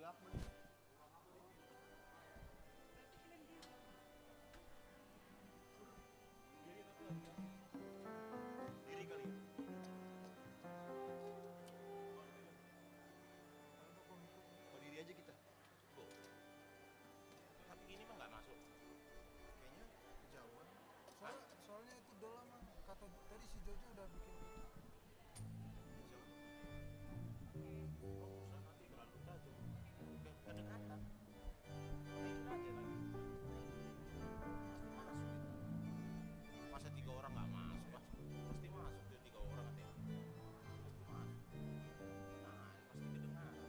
gelap bener. Diri kali ya. Oh diri aja kita. Tuh. Tapi gini mah nggak masuk. Kayaknya kejauhan. Soalnya itu dola mah kata tadi si Jojo udah bikin itu. Jauh. Oh, usah nanti terlalu tajam. Kedekatan. Naikin aja lagi. Pasti masuk itu. Masa 3 orang nggak masuk? Pasti masuk tuh 3 orang katanya. Pasti masuk. Nah, pasti kedengaran.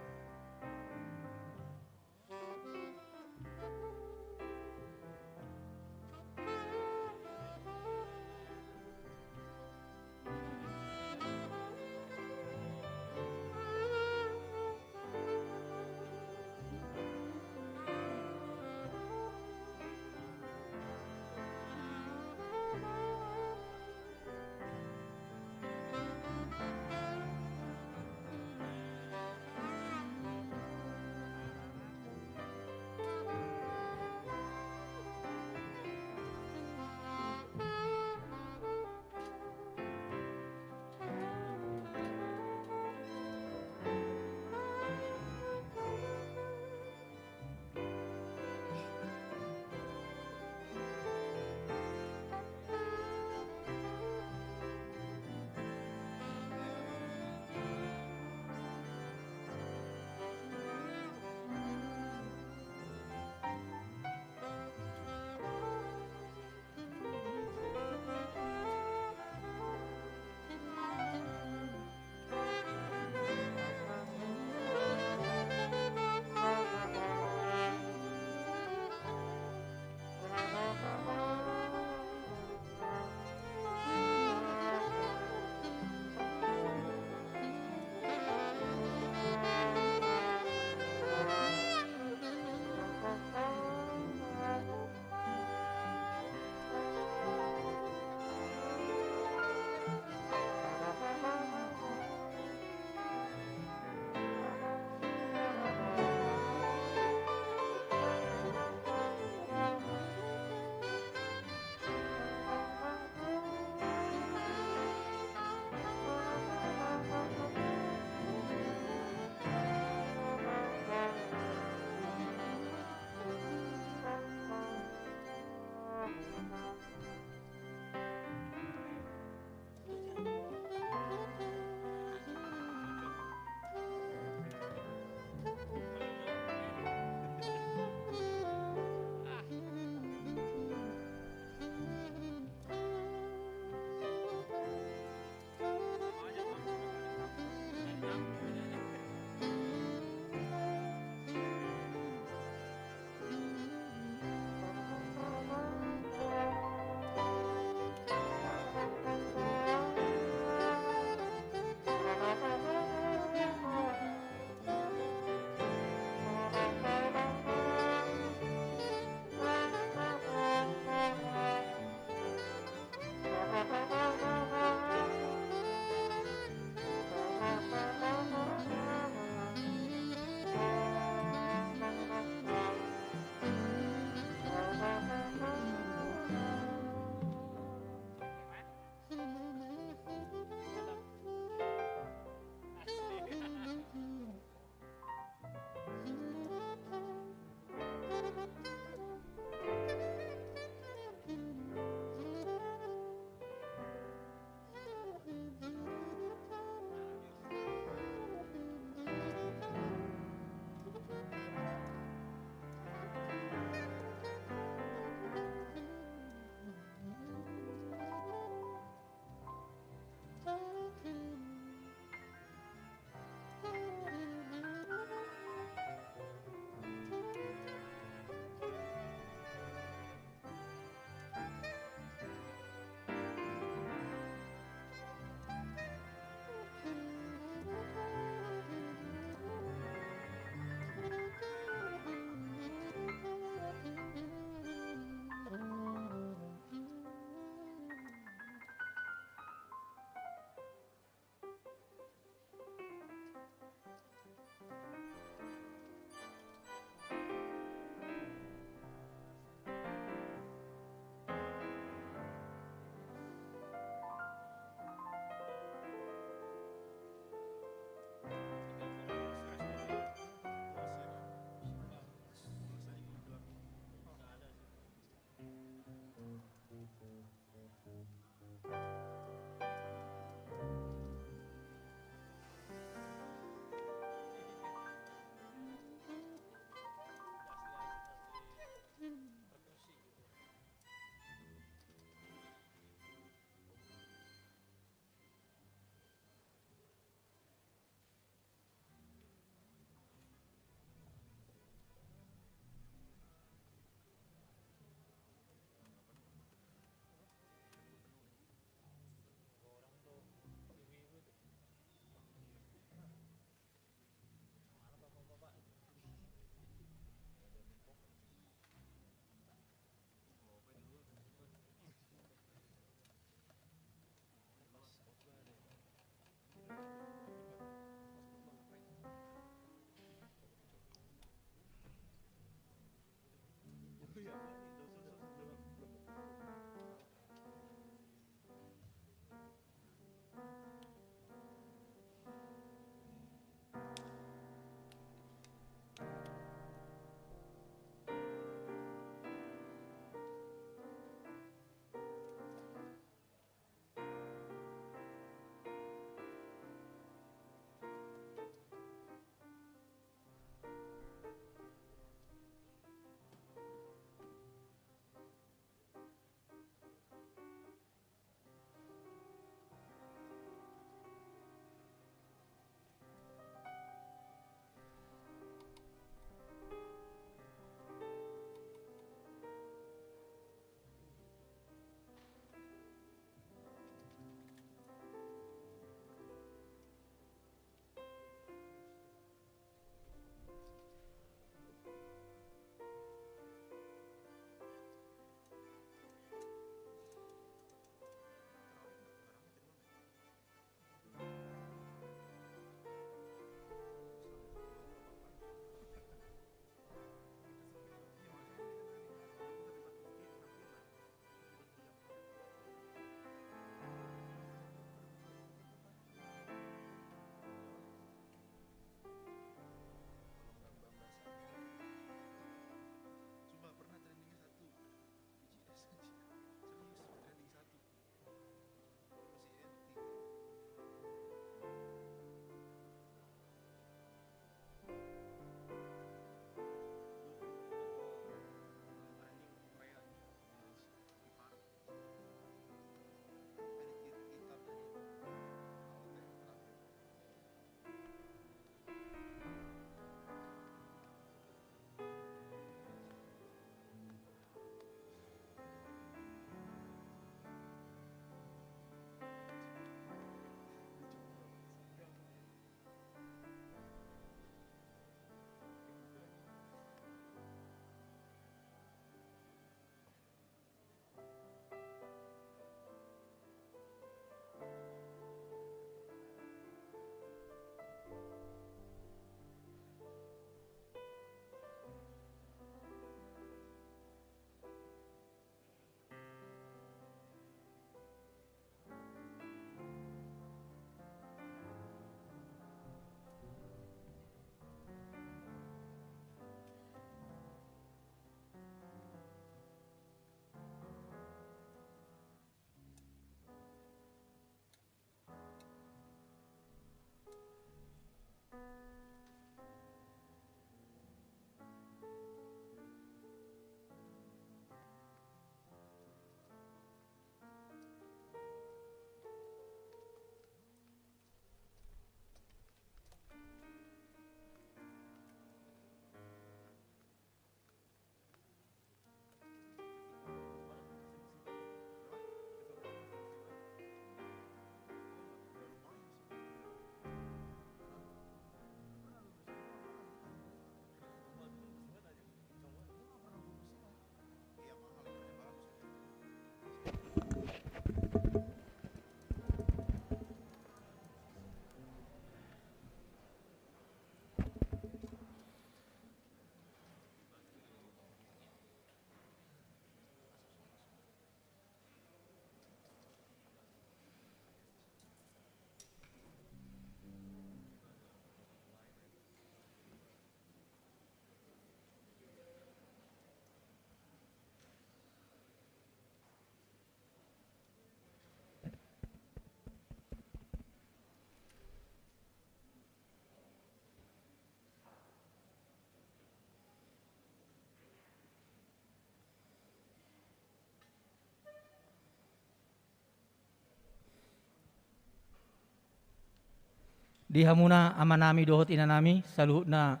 di hamuna amanami dohot inanami saluhutna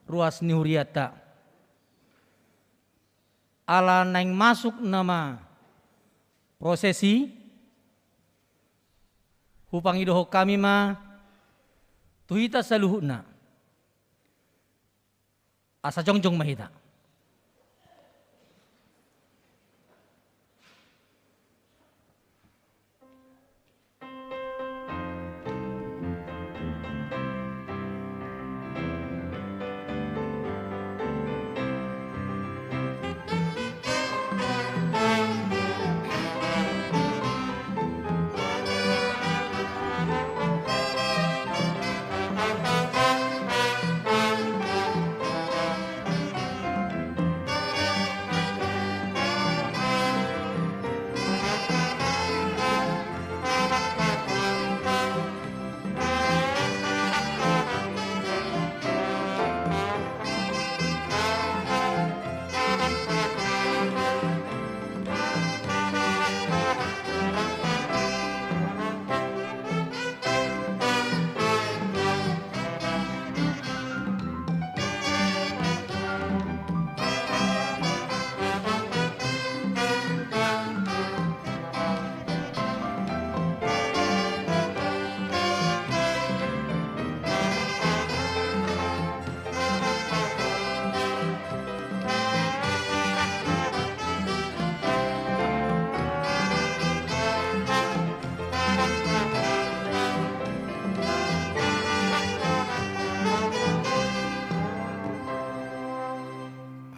ruas ni huriata. Ala naing masuk nama prosesi hupang idoho kami ma tuhita saluhutna asa jongjong mahita.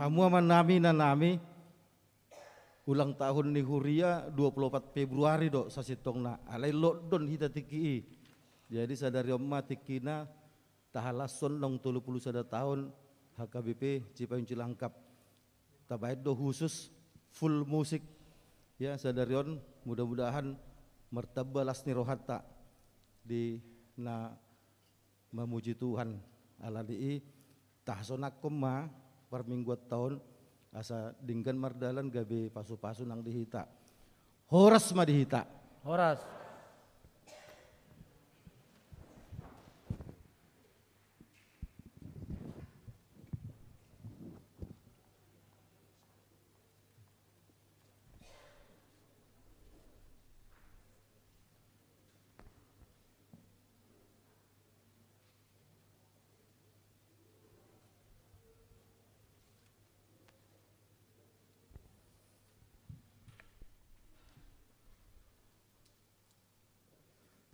Hamua manami nanami ulang tahun ni Huria 24 Februari dok sasitongna alai lodon hita tiki. Jadi sadari omma tikina tahalason nong 31 tahun HKBP Cipayung Cilangkap. Tabaid do khusus full musik ya sadarion mudah-mudahan martabalas ni rohata di na memuji Tuhan aladi tahsonak koma per mingguat tahun asa dinggan mardalan gabe pasu-pasu nang dihita horas ma dihita Horas.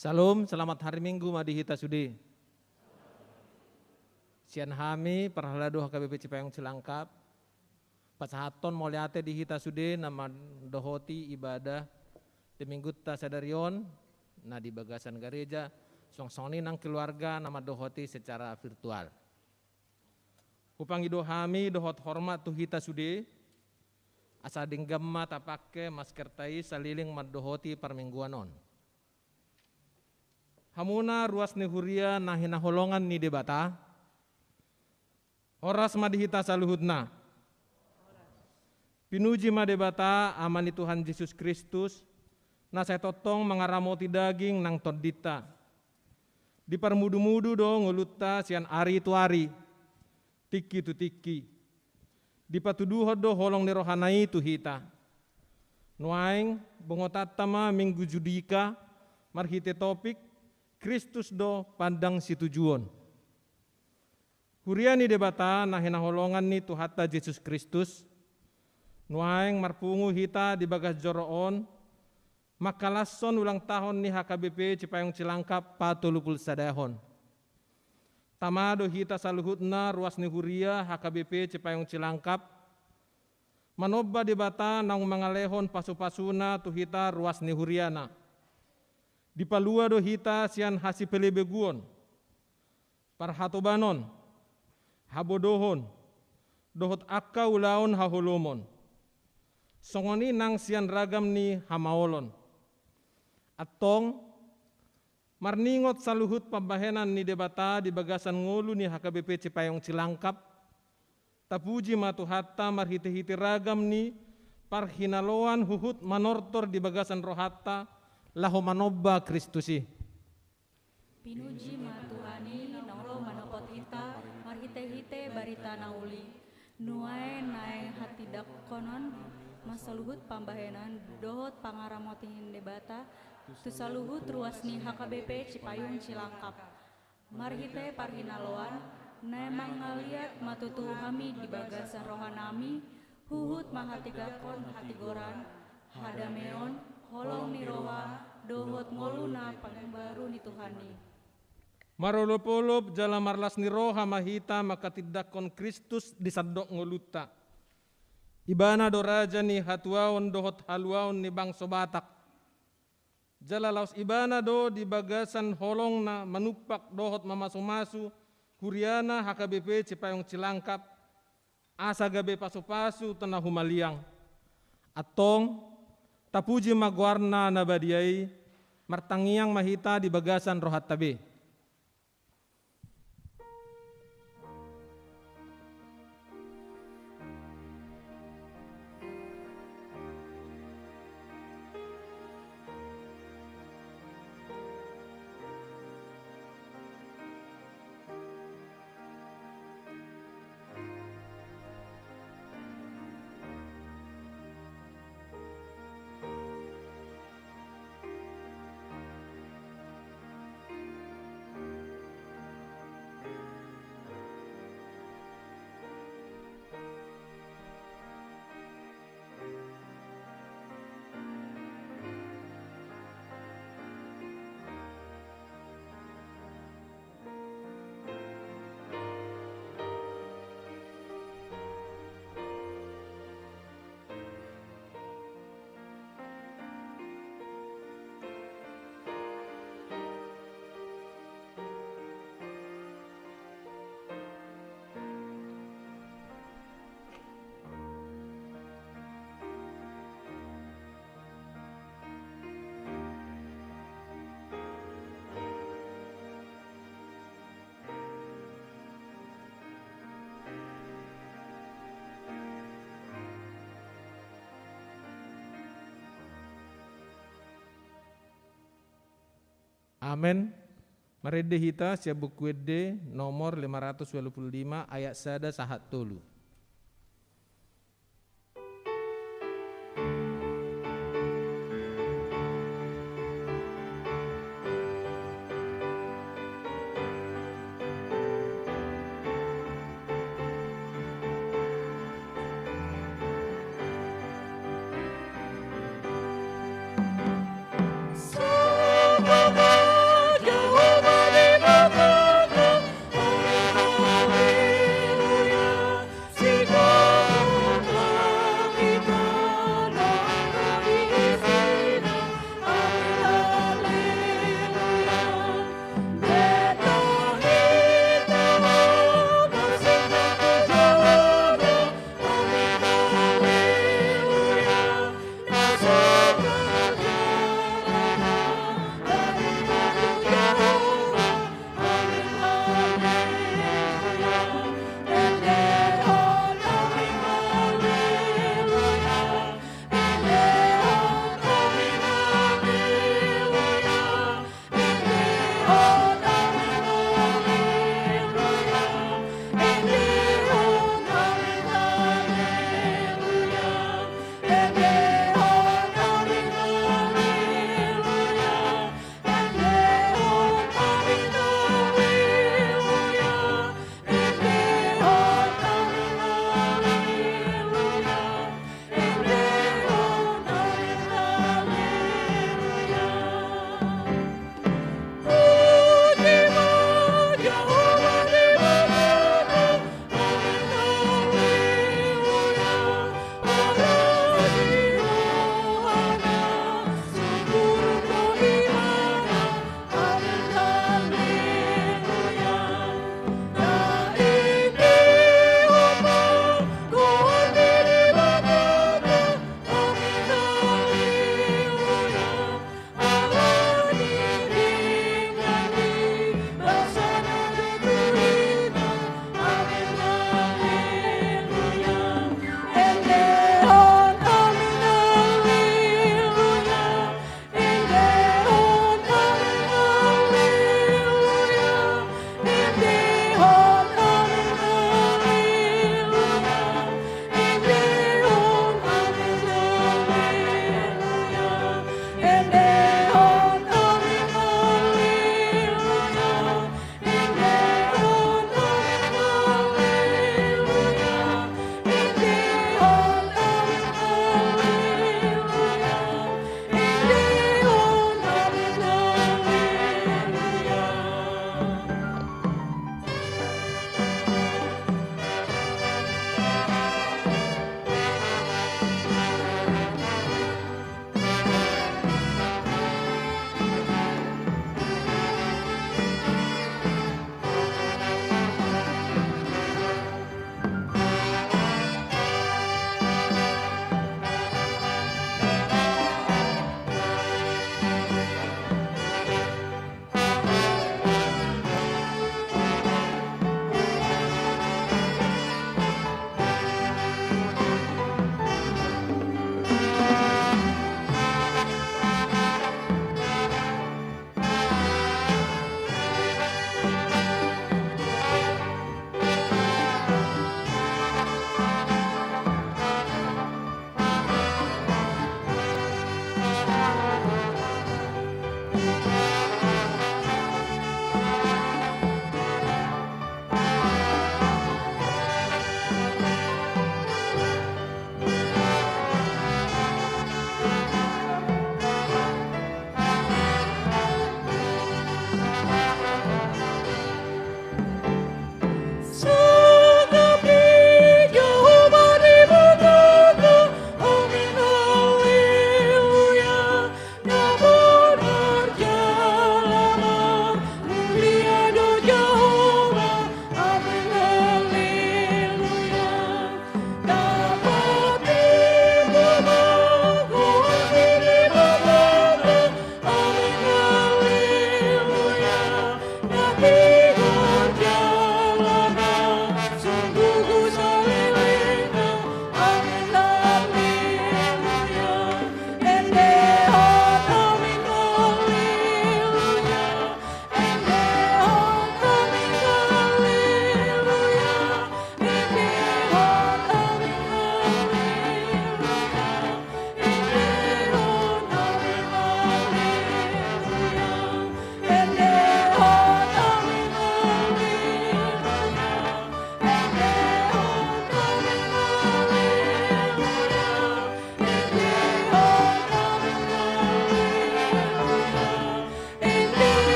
Salam, selamat hari Minggu Madihita Sudi. Sian hami perhalado HKBP Cipayung Cilangkap. Pasahaton moliate di Hita Sudi nama dohoti ibadah di minggu ta sadarion na di bagasan gereja songsoni nang keluarga nama dohoti secara virtual. Upangido hami dohot hormat tu Hita Sudi. Asa dinggamma tapake masker tai saliling madohoti permingguanon. Hamuna ruas ni Huria nahina holongan ni debata. Horas madihita saluhutna. Pinuji madebata amani Tuhan Yesus Kristus. Na saya totong mengaramoti daging nang todita. Di permudu-mudu do nguluta sian ari tu ari. Tiki tu tiki. Di patuduho do holong ni rohanai tu hita. Nuaing bongotatama minggu judika. Marhite topik. Kristus do pandang si tujuan. Huriani debata nahina holongan ni Tuhata Yesus Kristus. Nuaing marpungu hita di bagas joroon. Makalason ulang tahun ni HKBP Cipayung Cilangkap patulupul sadahon. Tamado hita saluhutna ruas ni Huria HKBP Cipayung Cilangkap. Manoba debata nang mangalehon pasu-pasuna tuhita ruas ni Huriana. Di palua do hita sian hasi pelebeguon, parhatobanon, habodohon, dohot akka ulaon hahulumon. Songoni nang sian ragam ni hamaolon. Atong marningot saluhut pambahenan ni debata di bagasan ngulu ni HKBP Cipayung Cilangkap. Tapuji matuhatta marhiti-hiti ragam ni parhinaloan huhut manortor di bagasan rohatta. Lahu manobba Kristusi. Pinuji matu barita nauli. Nuae nae hatidak konon masaluhut pambahenan dohot pangaramotin debata tusaluhut ruasni HKBP Cipayung Cilangkap. Marhite parhinaloan nae mangaliat matutu hami di bagasan rohanami huhut mahatigakon hatigoran hadameon holong niroha dohot ngoluna pangbaru ni Tuhani. Marolop-olop jala marlas ni roha mahita maka tidakon Kristus disadok ngoluta. Ibana doraja ni hatuaon dohot haluaon ni bangso Batak. Jala laos ibana do di bagasan holong na manupak dohot mamasu-masu huriana HKBP Cipayung Cilangkap asa gabe pasu-pasu tanah humaliang. Atong tapuji magwarna na badiai martangiang mahita di bagasan rohat tabe. Amen. Marede hita sia buku D nomor 525 ayat sada sahat tolu.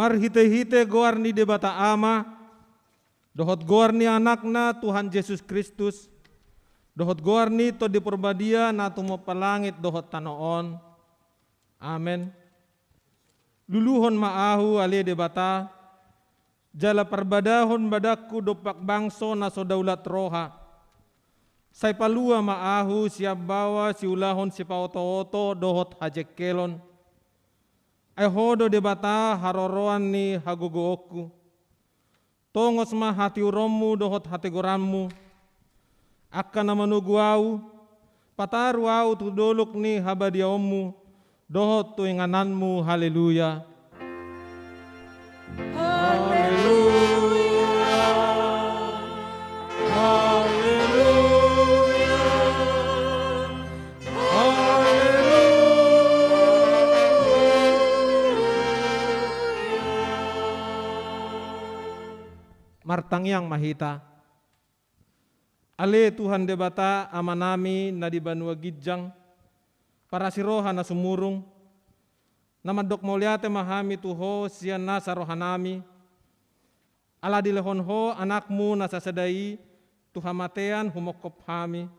Mar hite-hite goar ni debata ama, dohot goar ni anakna Tuhan Yesus Kristus, dohot goar ni to di perbadia na tumo palangit dohot tanoon. Amen. Luluhon maahu ali debata, jala perbadahon badakku dopak bangso na sodaulat roha. Say palua maahu siap bawa si ulahon si pauto-oto dohot hajek kelon. Ay hodo debata haroroan ni hagogookku. Tongos ma hati uromu dohot hati goranmu. Akka na manugu au, pataru au tu doluk ni habadiaomu, dohot tu ingananmu, haleluya. Martang yang mahita. Ale Tuhan debata amanami na di banua gidjang, para siroha na sumurung, namadok mauliate mahami tuho siyan na sa rohanami, ala dilehon ho anakmu na sasadai, tuhamatean humokop hami,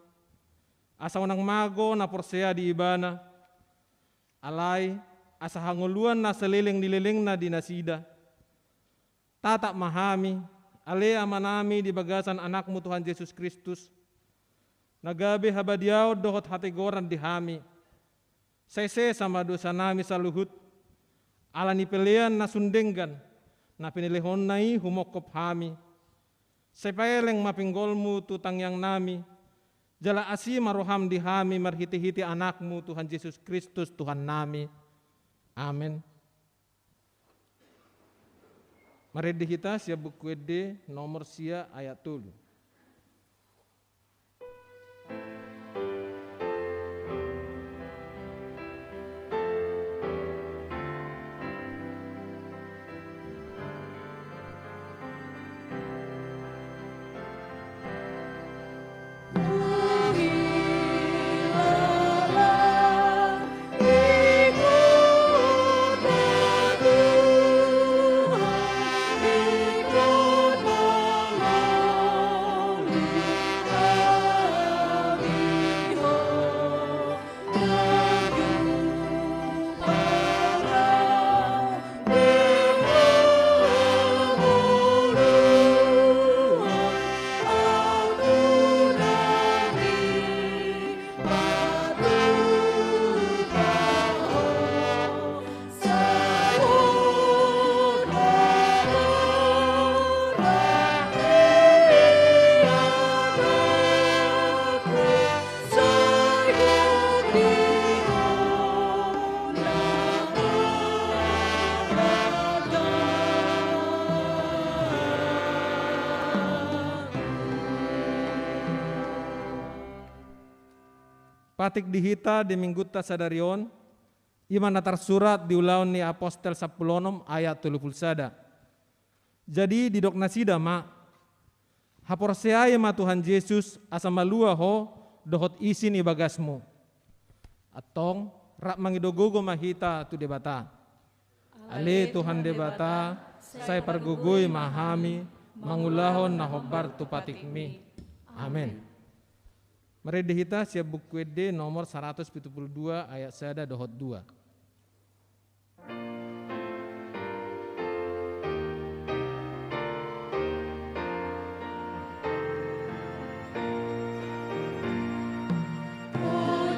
asa unang mago na porsea di ibana, alay asa hanguluan na seliling dililing na dinasida, tatak mahami, ale amanami di bagasan anakmu Tuhan Yesus Kristus. Nagabi habadiaw dohot hatigoran di hami. Sese sama dosa nami saluhut. Ala ni pilihan na sundenggan. Na pinilihon nai humokop hami. Sepeleng mapinggolmu tutang yang nami. Jala asi maroham di hami marhiti-hiti anakmu Tuhan Yesus Kristus Tuhan nami. Amin. Mari kita sia buku D nomor sia ayat 7. Patik dihita di mingguta sadarion, iman natar surat diulaun ni apostel sapulonom ayat 30. Jadi di dok nasida ma, haporseaya ma Tuhan Yesus asa malua ho dohot isin ibagasmu. Atong rak mangidogogo mahita tu debata. Ale Tuhan debata, saya pargugui mahami, mangulahon na hobar tu patikmi. Amin. Mari dihita siap buku D nomor 172 ayat 1 dohot 2. Oh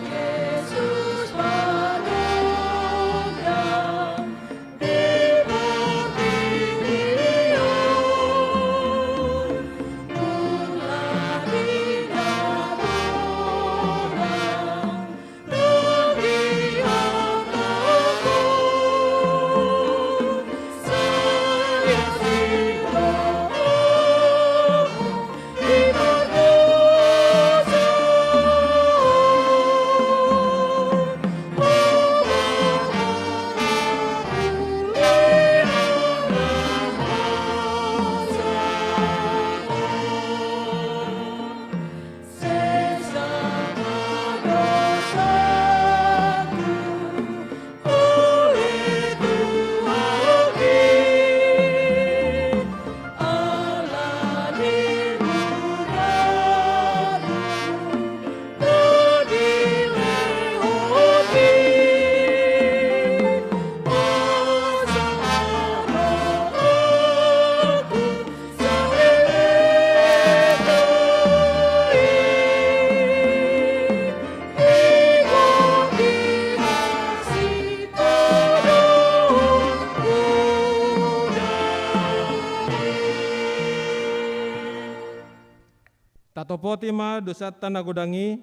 Topotima dosata nagodangi,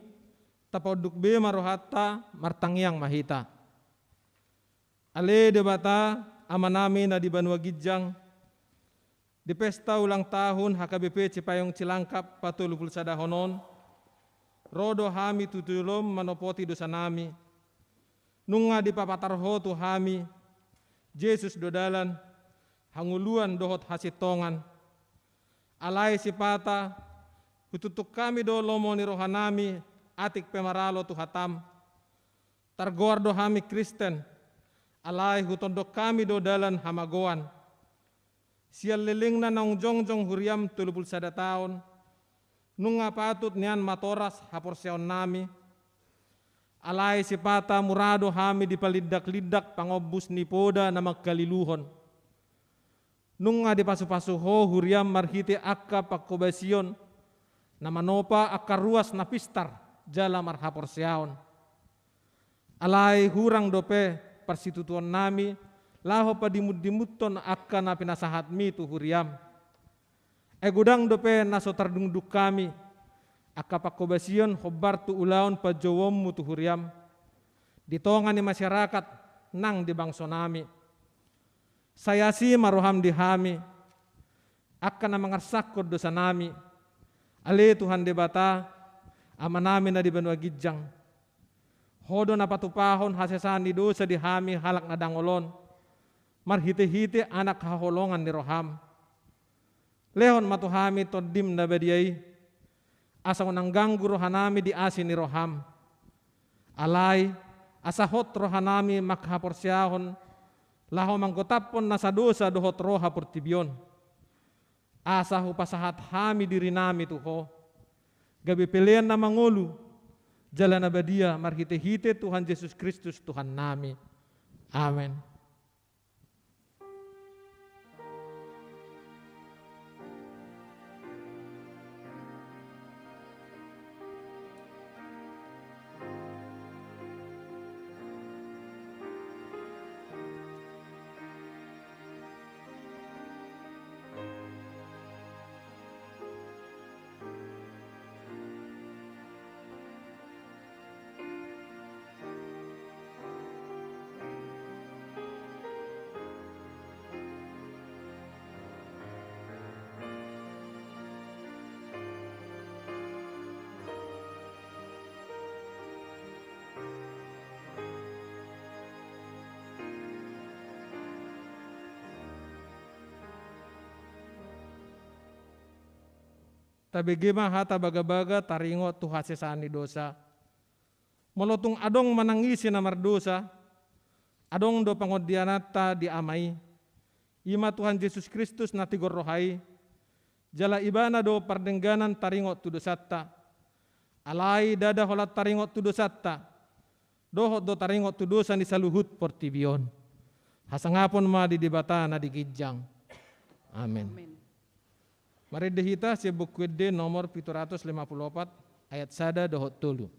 tapoduk be marohata martangyang mahita. Ale debata amanami na di Banua Gijang, di pesta ulang tahun HKBP Cipayung Cilangkap 41 honon, rodo hami tutulom manopoti dosa nami, nunga di papatarho tu hami, Yesus dodalan, hanguluan dohot hasitongan, alai sipata, hututuk kami do lomo ni rohanami, atik pemaralo tu hatam, targoar do hami Kristen, alai hutondok kami do dalan hamagoan, sial liling na naung jongjong huriam 31 tahun, nunga patut nian matoras haporseon nami, alai sipata murado hami di palidak-lidak pangobus ni poda na magkaliluhon, nunga di pasu-pasuho huriam marhite akka pakkobasion, na manopa akka ruas na pistar jala marhaporseon, alai hurang dope persitutuan nami, laho pa dimut-dimuton akka na pinasahat mi tu huriam. Gudang dope naso tardungduk kami, akka pakkobasion hobar tu ulaon pa jowom mu tu huriam. Ditongan ni masyarakat nang di bangso nami. Sayasi maruham di hami, akka na mangarsakod dosa nami. Ale Tuhan debata, ama nami na di Banua Gijang. Hodo na patupahon hasesan di dosa di hami halak na dangolon. Marhite-hite anak haholongan ni roham. Lehon matuhami todim na badiay, asa nanggangu rohanami di asin ni roham. Alay, asahot rohanami makhaporsyahon, laho manggotapon na sa dosa dohot roha portibyon. Asa hupasahat hami diri nami tuho, gabi pilihan na mangulu, jala na badia marhite-hite Tuhan Yesus Kristus Tuhan nami. Amen. Tabigima hata baga-baga taringo tu hasesani dosa. Molotung adong manangisi na mardosa, adong do pangodianata di amai. Ima Tuhan Yesus Kristus na tigor rohai, jala ibana do pardengganan taringo tu dosatta. Alai dada holat taringo tu dosatta, dohot do taringo tu dosa ni saluhut portibion. Hasangapon ma di dibata na di Gijang. Amen. Mari dihita si buku D nomor 754 ayat 1 dohot 3. Doa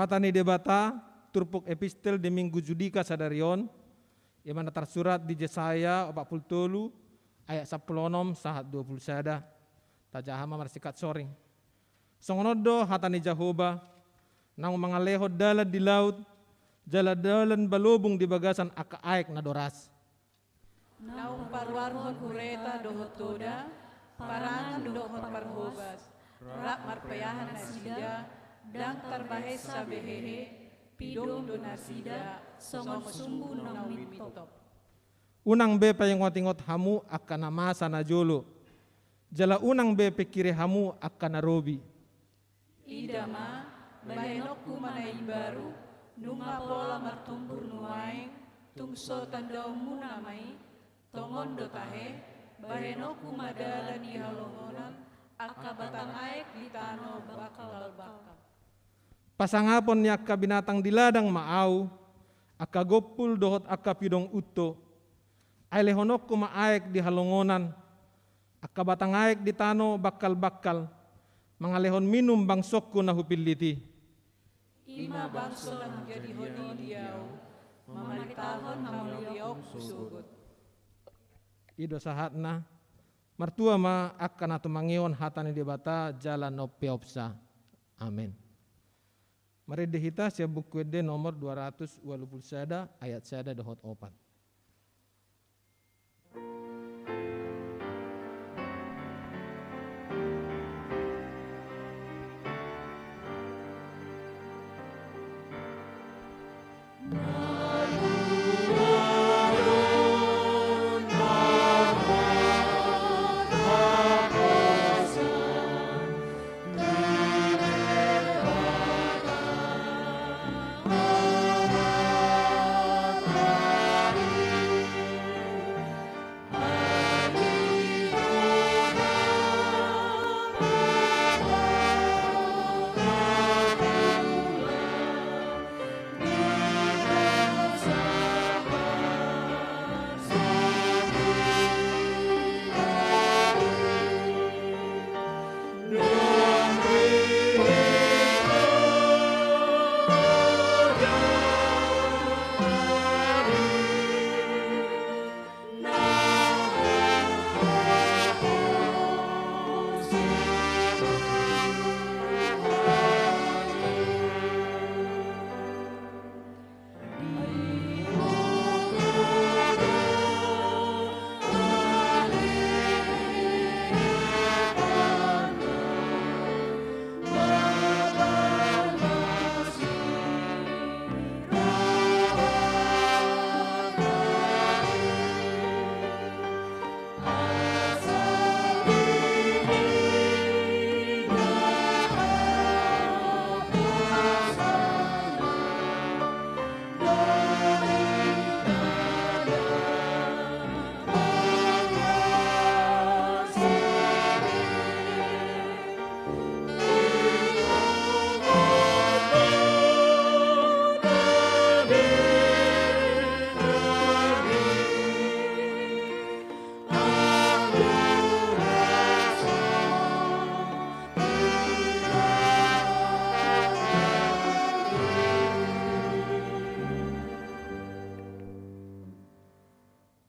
Hatani debata turpuk epistel di minggu judika sadarion, yang mana tersurat di Yesaya 40 ayat 10 sahat 20 sada. Tajahama marsikat soring. Songonodo hatani Jahoba, nang mangalehod dalan di laut, jalan-dalan balubung di bagasan aka aek na doras. Naung parwarhon hureta dohot toda, parangan dohot parhobas, rak marpayahan nasida, dang tarbahesa behehe, pidong donasida, somon sumbu nang mitop. Unang be payangot-ingot hamu akan namasa na jolo. Jala unang be pikire hamu akan narobi. Idama, bahenok kumanay baru, nunga pola martumpur nuaing, tungso tandau munamay, tongon dotahe, bahenok kumadalan di halongonan, akabatang aek di tano bakal-bakal. Pasangapon ni akka binatang di ladang maaw, akka gopul dohot akka pidong uto, ay lehonok kumaaek di halongonan, akka batang aek di tano bakal-bakal, mga lehon minum bangsok ko na hupiliti. Ima bangso nang jadi honi diaw, mamalitahon hamuliok susugot. Ido sahat na, martua ma akan na tumangion hatani debata jalan no peopsa. Amin. Mari dihita siya buku ede nomor 220 sada ayat sada dohot opat.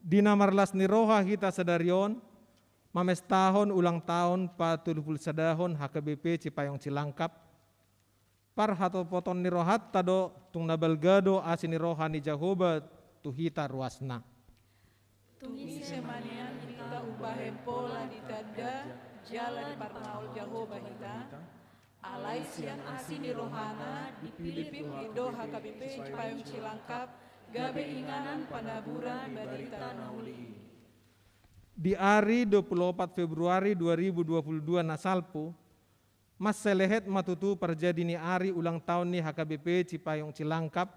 Dina marlas ni roha hita sadarion, mames tahun ulang tahun 40 sadahon HKBP Cipayung Cilangkap, par hato poton ni rohat tado tung nabalgado asin ni roha ni Jahoba tu hita ruasna. Tungi semanian kita ubahen pola di tanda jalan parnaul Jahoba hita, alai sian asin ni rohana dipilih ido HKBP Cipayung Cilangkap, gabe inganan panaburan badita nauli. Di hari 24 Februari 2022 nasalpo, mas selehet matutu perjadi ni hari ulang tahun ni HKBP Cipayung Cilangkap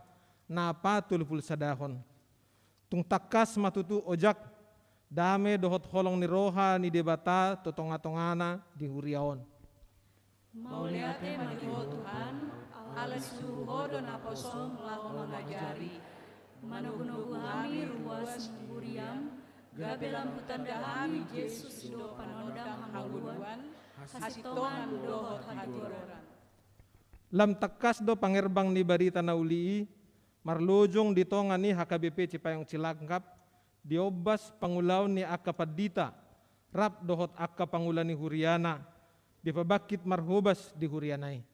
na 40 sadahon. Tung takas matutu ojak dame dohot holong ni roha ni debata totonga-tongana di huriaon. Mauliate maniho Tuhan, alas suruhodo na posong lawan ngajari. Manugu-nugu kami ruas nguriam, gabe lambutan dahami Yesus do panodang hanguluan, hasitongan dohot hatiroran. Lam takas do pangerbang ni barita na ulii, marlojong ditongan ni HKBP Cipayung Cilangkap, diobas pangulaw ni Akka Padita, rap dohot Akka Pangula ni Huriana, dipabakit marhubas di Hurianay.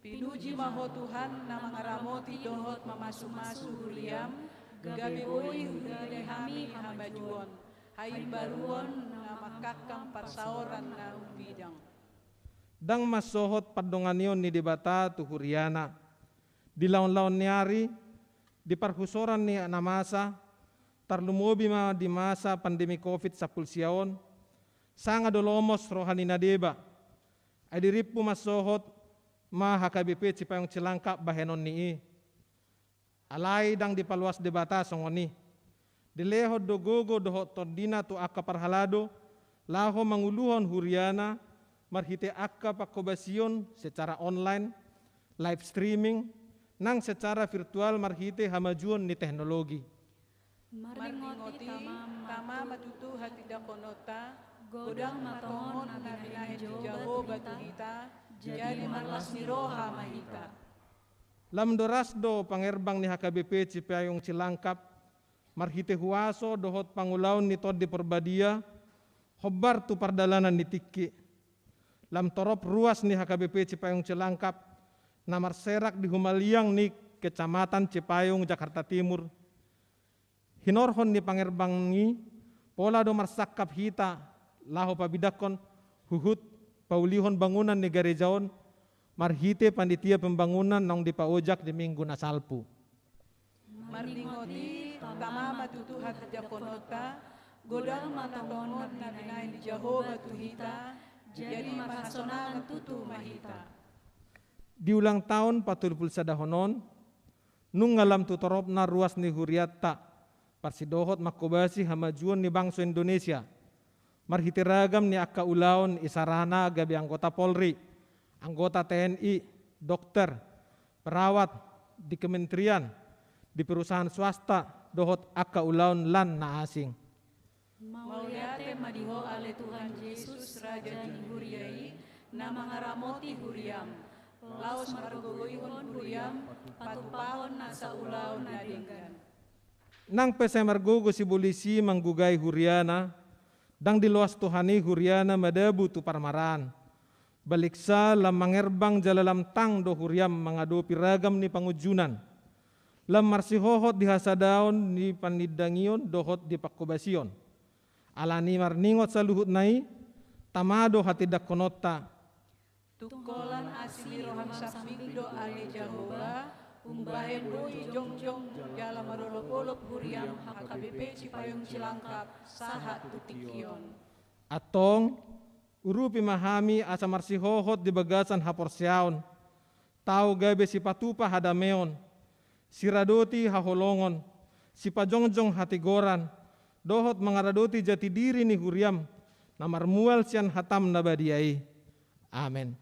Pinuji maho Tuhan na mangaramoti dohot mamasu-masu Huriam, gabi boy hudari hami hamajuon, hay baruon na makakang parsaoran na bidang. Dang masohot padonganion ni debata tu Huriana. Di laon-laon niari, di parhusoran ni namasa, tarlumobi ma di masa pandemi COVID sa pulsiaon, sanga dolomos rohani na deba. Ay diripu masohot ma HKBP Cipayung Cilangkap bahenon nii. Alay dang di paluas debata songoni. Dilehod do gogo dohot tordina tu Akka parhalado, laho manguluhon Huriana, marhite Akka pakobasion secara online, live streaming, nang secara virtual marhite hamajuan ni teknologi. Maringoti tama matutu hati dakonota, godang matongon na binahin jaho batu hita, jadi malas niroha mahita. Lamdoras do pangerbang ni HKBP Cipayung Cilangkap, marhite huaso dohot pangulaon ni Tod di Perbadia, hobar tu pardalanan ni Tiki. Lam torop ruas ni HKBP Cipayung Cilangkap, namar serak di Humaliang ni Kecamatan Cipayung Jakarta Timur. Hinorhon ni pangerbang ni pola do marsakap hita laho pabidakon huhut paulihon bangunan ni Garejaon marhite panitia pembangunan nang dipaojak di minggu nasalpu. Maringoti tama matutu hati dakonota, godang matongon na binahin jaho batu hita, jadi mahasonan tutu mahita. Di ulang tahun 41 dahonon, nung ngalam tutorop na ruas ni Huriata, parsidohot makobasi hamajuan ni bangsa Indonesia, marhitiragam ni Akka ulaon isarana gabi anggota Polri, anggota TNI, dokter, perawat di kementerian, di perusahaan swasta, dohot Akka ulaon lan na asing. Mauliate madiho ale Tuhan Yesus Raja ni Huriai, na mangaramoti Huriam, laos margogoyhon Huriam, patupahon nasa ulaon na dinggan. Nang pese margogo si polisi manggugay Huriana, dang diluas Tuhani Huriana madabu tu parmaran. Baliksa lam mangerbang jalalam tang do Huriam mangado piragam ni pangujunan. Lam marsihohot di hasadaon ni panidangion dohot di pakobasion. Alani marningot sa luhut nai, tamado hati dakonota. Tukolan asli roham sapmigdo ale Jahoba, umbahen bui jongjong jala marolop-olop Huriam HKBP Cipayung Cilangkap sahat tutikion. Atong urupi mahami asa marsihohot di bagasan haporsiaon, tau gabe si patupa hadameon, si radoti haholongon, si pajongjong hatigoran, dohot mangaradoti jati diri ni Huriam, namar mual sian hatam nabadiai. Amin.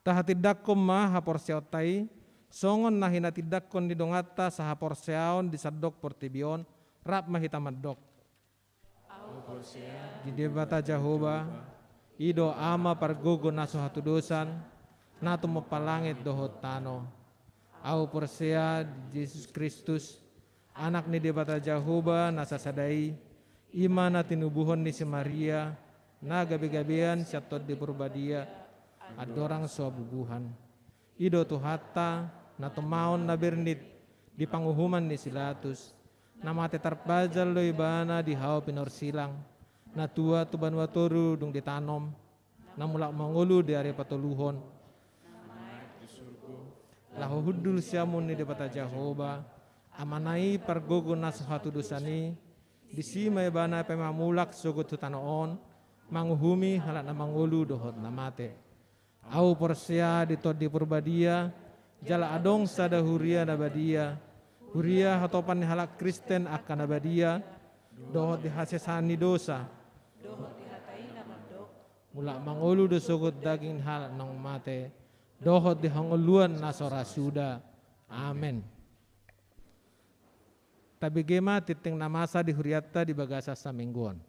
Tahatidakom ma haporseotai, songon nahina tidakon di dongata sahaporseaon di sadok portibion, rap mahita madok. Di debata Jahoba, ido ama pargogo naso hatu dosan, nato mapalangit dohot tano. Au porsea Yesus Kristus, anak ni debata Jahoba nasa sadai, ima na tinubuhon ni si Maria, na gabi-gabian syatot di Purbadia, adorang suabubuhan. Ido tuhata na tumaon na bernit di panguhuman ni Silatus, na mate tarpajal lo ibana di hao pinorsilang, na tua tuban watoru dung ditanom, na mulak mangulu di area patuluhon. Lahu hudul siamun ni debata Jahoba, amanai pargogo na suhatu dosani, di sima ibana pemamulak sogot tutanoon, manguhumi halat na mangulu dohot na mate. Au porsea di tod di Purbadia, jala adong sada huria nabadia, huria hatopan ni halak Kristen akan nabadia, dohot di hasesani dosa, mulak mangulu dosogot daging halak nang mate, dohot di hanguluan nasora suda. Amen. Tabi gema titing namasa di huriata di bagasa sa mingguan.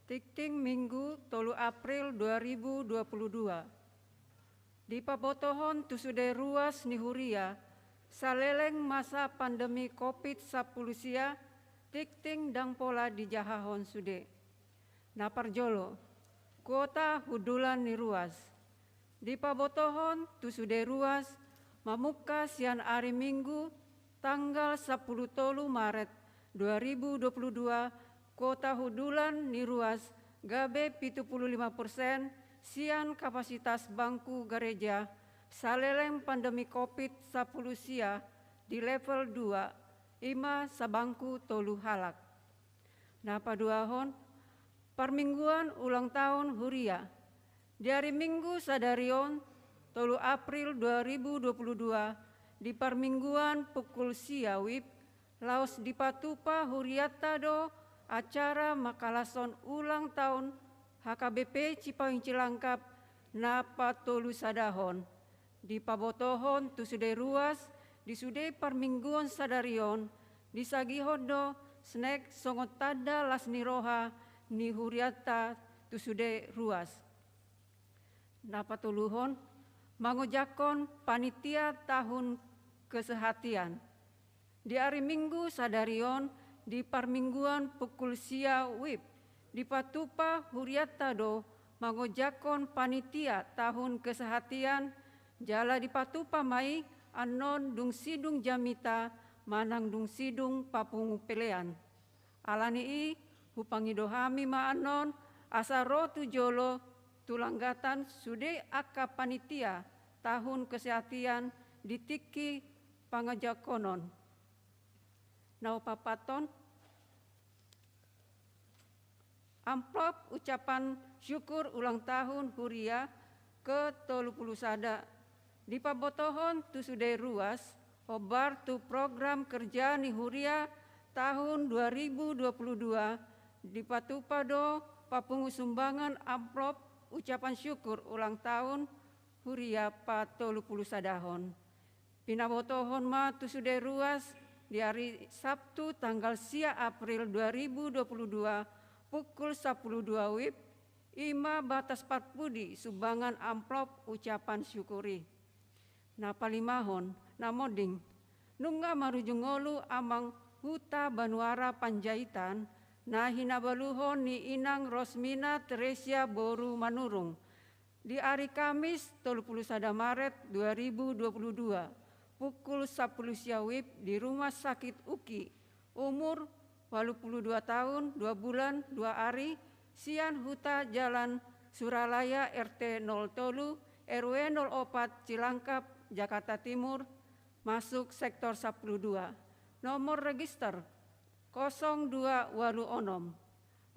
Tikting Minggu 3 April 2022. Di pabotohon tusude ruas nihuria, saleleng masa pandemi COVID-19 tikting dang pola di jahahon sude. Naparjolo, kuota hudulan ni ruas. Di pabotohon tusude ruas, mamuka sian hari Minggu tanggal 10 Maret 2022, kuota hudulan ni ruas gabe 75%, sian kapasitas bangku gereja saleleng pandemi COVID-19 di level 2, ima sabangku tolu halak. Napaduahon, permingguan ulang tahun huria. Di hari Minggu sadarion 3 April 2022, di permingguan pukul siawip, laos di patupa huriata do acara makalason ulang tahun HKBP Cipayung Cilangkap napa tolu sadahon. Di pabotohon tusude ruas, di sude permingguan sadarion, di sagihodo snack songot tada lasni roha ni huriata tusude ruas. Napa tuluhon, mangojakon panitia tahun kesehatian. Di hari Minggu sadarion, di permingguan pukul sia wib, di patupa huriata do mangojakon panitia tahun kesehatian, jala di patupa mai anon dung sidung jamita manang dung sidung papungu pelean. Alani i hupangidohami ma anon asaro tujolo tulanggatan sude aka panitia tahun kesehatian ditiki pangajakonon. Nau papaton amplop ucapan syukur ulang tahun huria ke-30 sada. Di pabotohon tusude ruas obar tu program kerja ni huria tahun 2022 di patupado papungu sumbangan amplop ucapan syukur ulang tahun huria pa-30 sadahon. Pinabotohon ma tusude ruas di hari Sabtu tanggal sia April 2022 pukul 10.02 wib, ima batas patpudi sumbangan amplop ucapan syukuri. Napalimahon, namoding, nungga marujungolu amang huta Banuara Panjaitan, na hinabaluhon ni Inang Rosmina Teresia Boru Manurung. Di hari Kamis 31 Maret 2022, pukul 10 siawib di Rumah Sakit UKI, umur 82 tahun, 2 bulan, 2 hari, sian huta Jalan Suralaya RT 03 RW 04 Cilangkap, Jakarta Timur, masuk sektor 12. Nomor register 02 walu onom.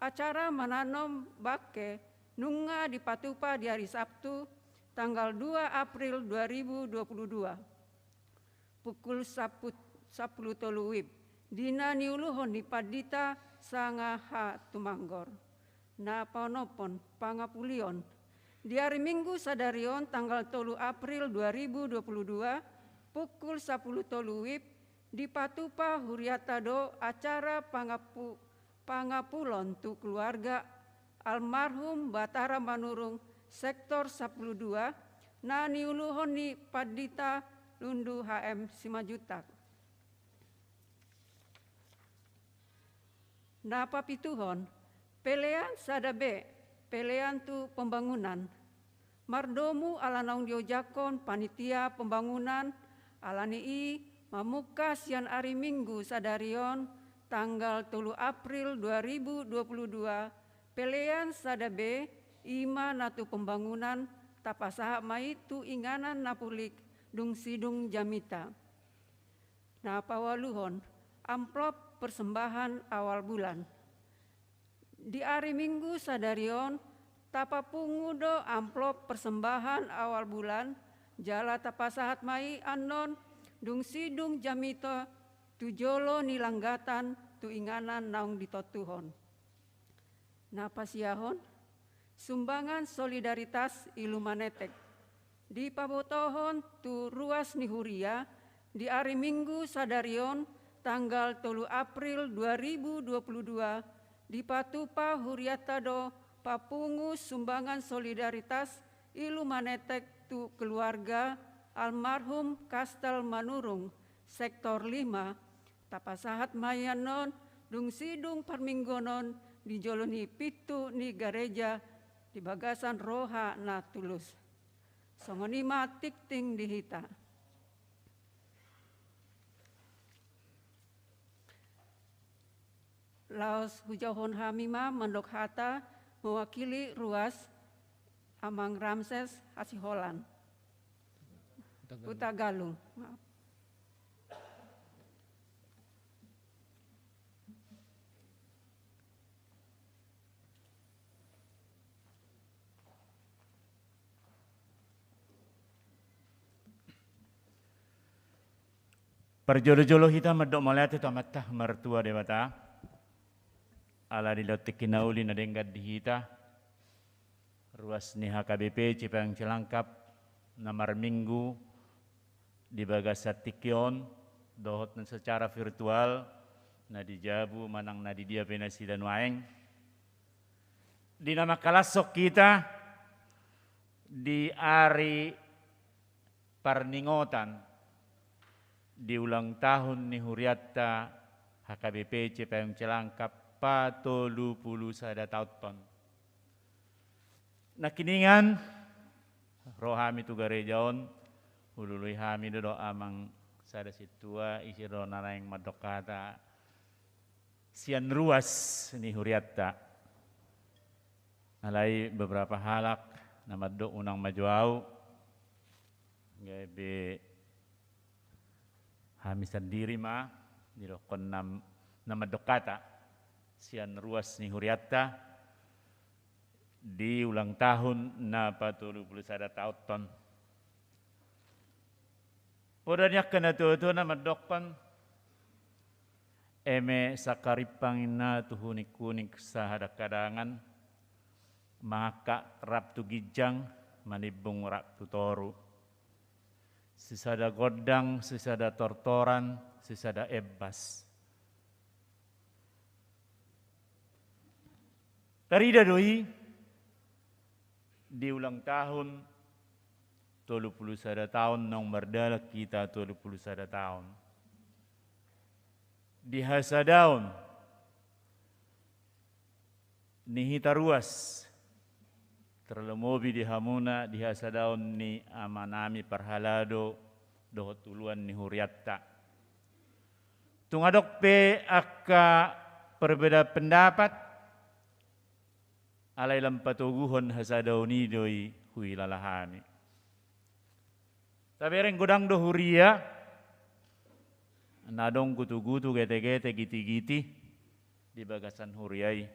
acara menanam bake nunga di Patupa di hari Sabtu tanggal 2 April 2022 pukul 10 WIB dina niuluhon di Padita Sangaha Tumanggor na panopon pangapulion di hari Minggu sadarion tanggal 3 April 2022 pukul 10 WIB di Patupa Huriatado acara pangapulon tu keluarga almarhum Batara Manurung sektor 12 na niuluhon ni Padita Lundu HM Simajutak. Na papituhon pelean sadabe pelean tu pembangunan mardomu ala naung diojakon panitia pembangunan alani i mamuka sian ari Minggu sadarion tanggal 3 April 2022 pelean sadabe ima natu pembangunan tapasaha mai tu inganan napulik dung sidung jamita. Na pawaluhon amplop persembahan awal bulan. Di hari Minggu sadarion tapa pungudo amplop persembahan awal bulan jala tapasahat mai anon dung sidung jamita tujolo nilanggatan tu inganan naung ditotuhon. Na pasiahon sumbangan solidaritas Ilumanetek di pabotohon tu ruas nihuria di hari Minggu sadarion tanggal 3 April 2022 di Patupa Huriatado papungu sumbangan solidaritas Ilumanetek tu keluarga almarhum Kastel Manurung sektor 5 tapasahat mayanon dung sidung parminggonon di joloni pitu ni gereja di bagasan roha na tulus. Songoni matik ting dihita. Laos hujahon hamima mendok hata mewakili ruas Amang Ramses Hasiholan. Utagalung. Maaf. Perjolo-jolo hita medok melihat itu amatah mertua dewata. Ala dilotik kinauli na denggat di hita. Ruas ni HKBP Cipayung Cilangkap nomor Minggu di Bagasat Tikion dohot secara virtual na dijabu manang na di dia penasi dan waeng. Di nama kalasok kita di hari Parningotan di ulang tahun ni Huriata HKBP Cipayung Cilangkap patolu puluh sada tauton. Nakiningan rohami tu garejaon hulului hami dodo amang sada situa isi do naraing madokata sian ruas ni Huriata. Alai beberapa halak nama do unang majuau gabe hami sendiri mah dilokon nama dokata sian ruas ni Huriata di ulang tahun na 41 tahun. Podanya kena tu nama dokpan eme sakaripangina tuhuni kuning sahada kadangan maka rap tu gijang manibung rap tu toru. Sisada godang, sisada tortoran, sisada ebas. Tarida doi di ulang tahun 31 tahun nong merdala kita 31 tahun. Di hasadaun nihita ruas terlemobi di hamuna di hasadaun ni amanami parhalado dohot tuluan ni Huriata. Tungadok pe akka perbeda pendapat alai lampatuguhon hasadauni doi hui lalahami. Tabereng godang do Huria nadong gutu-gutu gete-gete giti-giti di bagasan Huriai.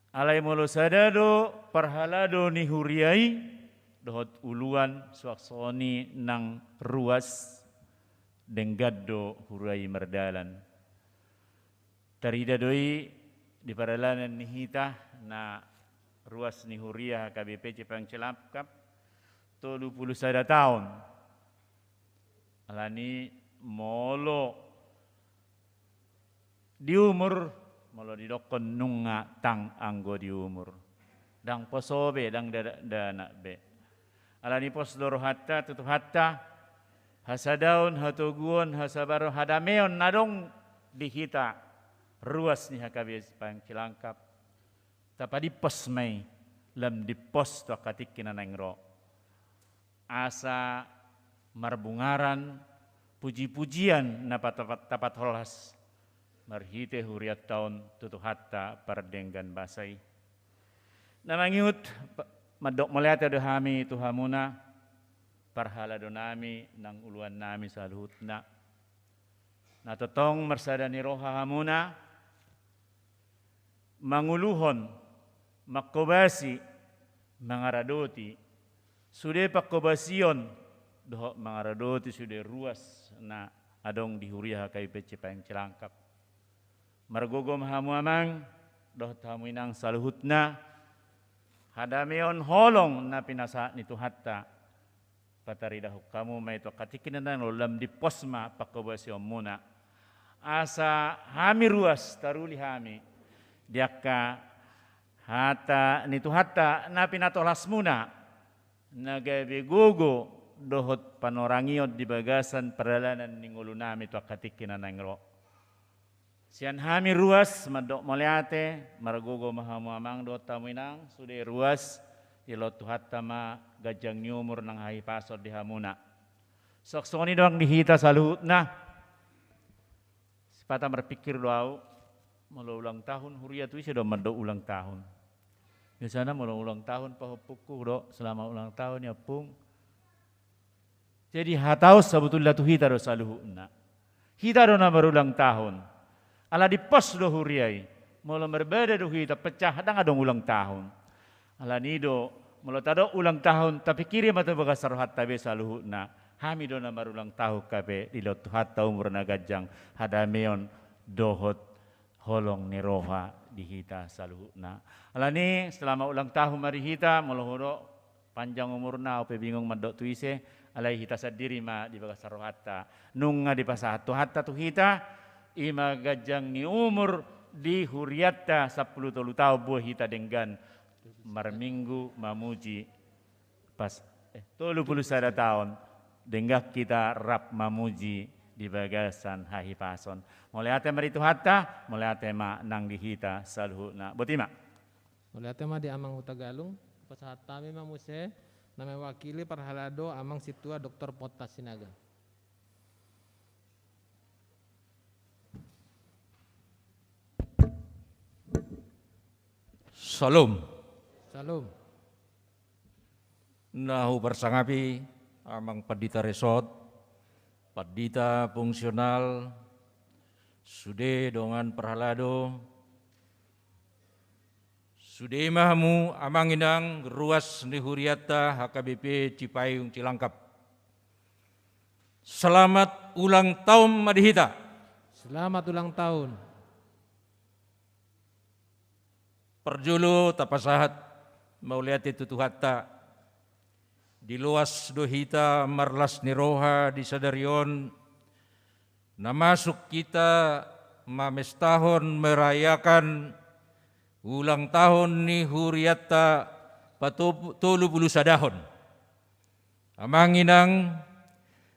alai molo sadado parhalado ni huriai dohot uluan swaksoni nang ruas denggaddo hurai merdalan. Tarida doi di paralanan ni hita na ruas ni huria KBP Cipayung Cilangkap 31 tahun. Alani molo di umur molo di dokon nunga tang anggo di umur. Dang posobe dang dana be. Alani pos loro hatta tutu hatta hasadaun hatoguon hasabaro hadameon nadong di hita ruas ni HKB Cipayung Cilangkap. Tapadi pos mai lam di pos to katik kinanengro. Asa marbungaran puji-pujian na tapat holas marhite huriat tahun tutu hatta pardenggan basai. Namangiut madok melihat ada hami tuhamuna parhala donami nang uluan nami saluhutna. Na totong mersadani roha hamuna manguluhon makobasi mangaradoti sude pakobasion doh mangaradoti sude ruas na adong di huria KBP Cipayung Cilangkap. Margogom hamu amang doh tamu inang saluhutna hadameon holong na pinasa nitu hatta pataridah kamu may to katikinan na lam di posma pakobasyon muna asa hami ruas taruli hami diaka hata nitu hatta na pinatolas muna nagabegogo dohot panorangiot di bagasan perjalanan ningulu nami to katikinan nangro. Sian hami ruas madok moliate maragogo mahamu amang do taminang sude ruas ilot hatta ma gajang nyumur nang hai pasor di hamuna. Soksoni doang dihita saluhutna. Sepata berpikir doau mau ulang tahun huria tu isi do madok ulang tahun. Biasanya mau ulang tahun pahopuku do selama ulang tahun ya pung. Jadi hatau sebetulnya tu hita do saluhutna. Hita do na berulang tahun. Ala di pos do huriai, mula berbeda do hita pecah dang adong ulang tahun. Ala nido mula tado ulang tahun tapi kirim atau bagas saruhat tabe saluhutna. Hami do na berulang tahun kabe di lot hatta umur nagajang hadameon dohot holong niroha di hita saluhutna. Ala ni selama ulang tahun mari hita mula horo panjang umurna ope bingung madok tuise alai hita sadiri ma di bagas saruhatta. Nunga di pasatu hatta tu hita ima gajang ni umur di huriatta 10 tahun buah hita denggan marminggu mamuji pas 31 tahun denggak kita rap mamuji di bagasan hahipason mulai ate maritu hatta mulai ate ma nang di hita saluhutna botima mulai ate ma di amang Hutagalung pas hatta mi mamuse nama wakili parhalado amang situa Dr. Potas Sinaga. Salam. Salam. Nahu bersangapi amang padita resort, padita fungsional, sude dongan perhalado, sude mahamu amang inang ruas nihuriata HKBP Cipayung Cilangkap. Selamat ulang tahun Madihita. Selamat ulang tahun. Perjulu tapasahat mauliati tutuhatta di luas dohita marlas niroha di sadarion namasuk kita mamestahon merayakan ulang tahun ni huriatta 30 sadahon amanginang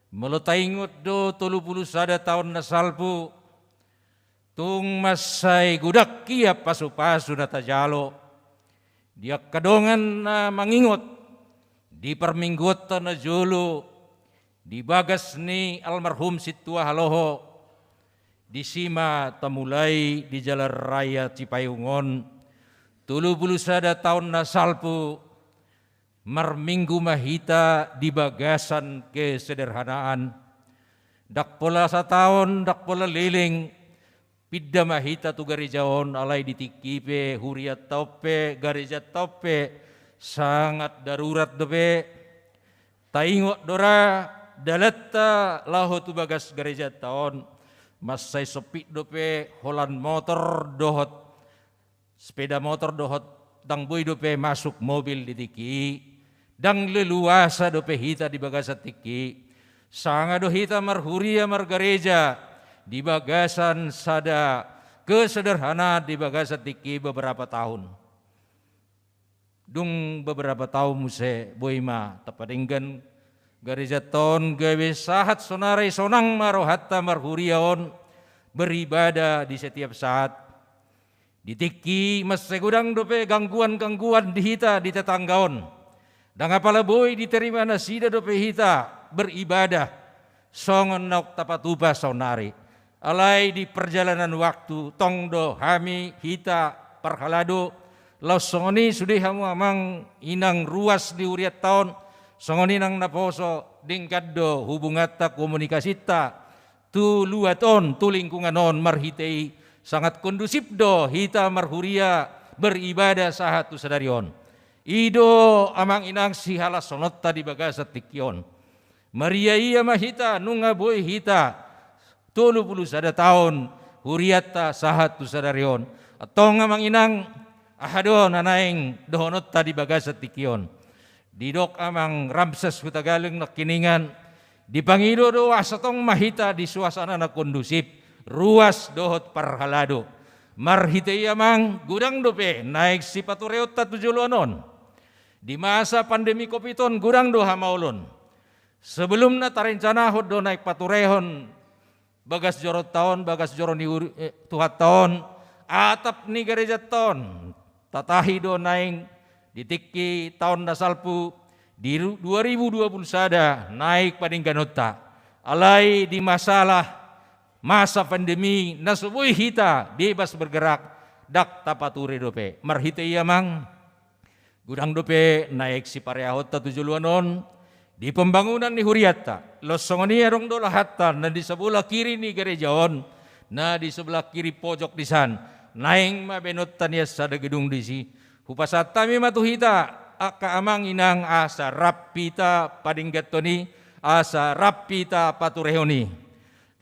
melotaingot do 30 sada tahun nasalpu tung masay gudak kia pasu-pasu na tajalo. Dia kadongan na mangingot. Di perminggot na julu. Di bagas ni almarhum situa haloho. Di sima tamulay di jalan raya Cipayungon. 30 sada tahun na salpu. Marminggu mahita di bagasan kesederhanaan. Dak pola sa tahun, dak pola liling. Pidda mahita tu gerejaon alai ditikipe huriat taupe gereja taupe sangat darurat dope. Taingok dora dalata laho tu bagas gereja taon masai sepi dope holan motor dohot sepeda motor dohot dang boy dope masuk mobil ditiki dang leluasa dope hita di bagas tiki sanga do hita marhuria margereja di bagasan sada kesederhana di bagasan tiki beberapa tahun. Dung beberapa tahun muse boima tapadinggan gereja ton gawe sahat sonare sonang marohatta marhuriaon beribadah di setiap saat. Di tiki mas segudang dope gangguan-gangguan di hita di tetanggaon. Dan apala boy diterima nasida dope hita beribadah songon nok tapatupa sonari. Alai di perjalanan waktu tongdo hami hita parhalado laus songoni sudah hamu amang inang ruas di uriat tahun songoni nang naposo dingkaddo hubungata komunikasita tu luaton tu lingkungan on marhitei sangat kondusif do hita marhuria beribadah sahat tu sadarion ido amang inang si halas sonotta di bagasat tikion Maria iya mahita nunga boy hita 30 sada tahun huriata sahat tu sadarion atau ngamang inang ahado nanaing dohonot tadi bagasat tikion didok amang Ramses Hutagaleng nakiningan dipangido do asatong mahita di suasana na kondusif ruas dohot parhalado marhitei amang gudang dope naik si patureot tatujuluanon di masa pandemi kopiton gudang do hamaulon sebelum na tarencana hod do naik paturehon bagas jorot tahun, bagas jorot ni tuhat tahun, atap ni gereja tahun, tatahi do naing ditiki tahun nasalpu di 2020 sada naik padingganota, alai di masa pandemi nasubui hita bebas bergerak dak tapature dope, marhite yamang gudang dope naik si pareahot tatujuluanon. Di pembangunan ni huriata, losongoni erong dola hatta, na di sebelah kiri ni gerejaon, na di sebelah kiri pojok di san, naing mabenot tanias sada gedung di si, hupasatami matuhita, aka amang inang asa rapita padinggatoni, asa rapita paturehoni.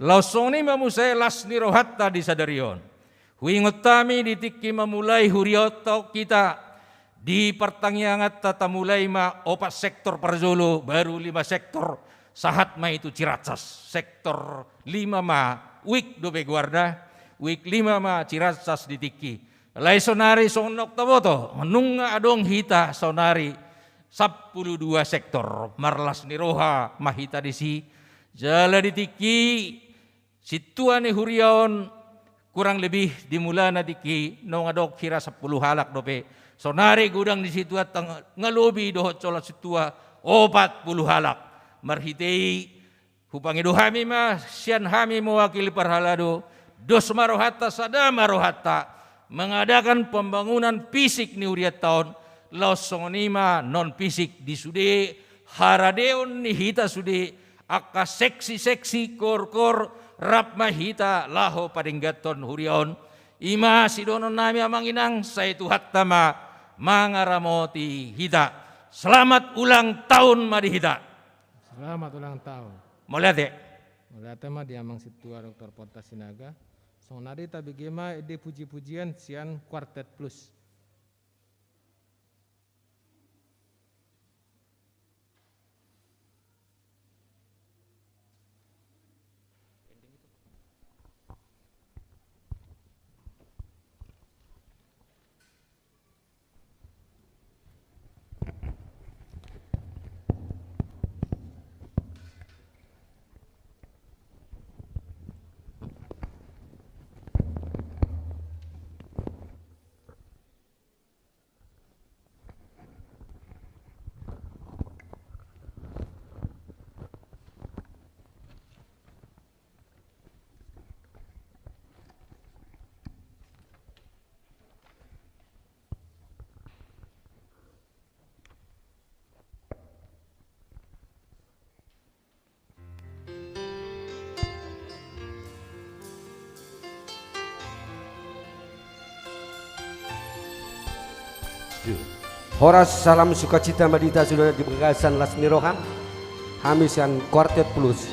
Losongoni mamusay las ni rohatta di sadarion, huingot tami ditiki mamulai hurioto kita, di pertangyangat tata mulai ma 4 sektor parjolo baru 5 sektor sahat ma itu Ciracas sektor 5 ma wik dobe guarda wik 5 ma Ciracas ditiki lai sonari sonok taboto nunga adong hita sonari 12 sektor marlas niroha mahita disi jala ditiki situane huriaon kurang lebih dimulana diki nong adok kira 10 halak dope sonari gudang di situ ngelobi dohot colat situa 40 halak marhitei hupangido hami mah sian hami mewakili parhalado dos marohata sada marohata mengadakan pembangunan fisik ni uriat tahun laos songonima non fisik di sude haradeon ni hita sude akka seksi kor rap mahita laho padinggaton hurion ima sidonon nami amang inang saya tuhat tama mangaramoti hita. Selamat ulang tahun madi hita. Selamat ulang tahun. Moliate. Moliate mah di amang situa Dr. Ponta Sinaga. Sonari tabi gema ide puji-pujian sian Quartet Plus. Horas salam sukacita madita sudah di Bagasan Lasmi Roham Hamisan Quartet Plus.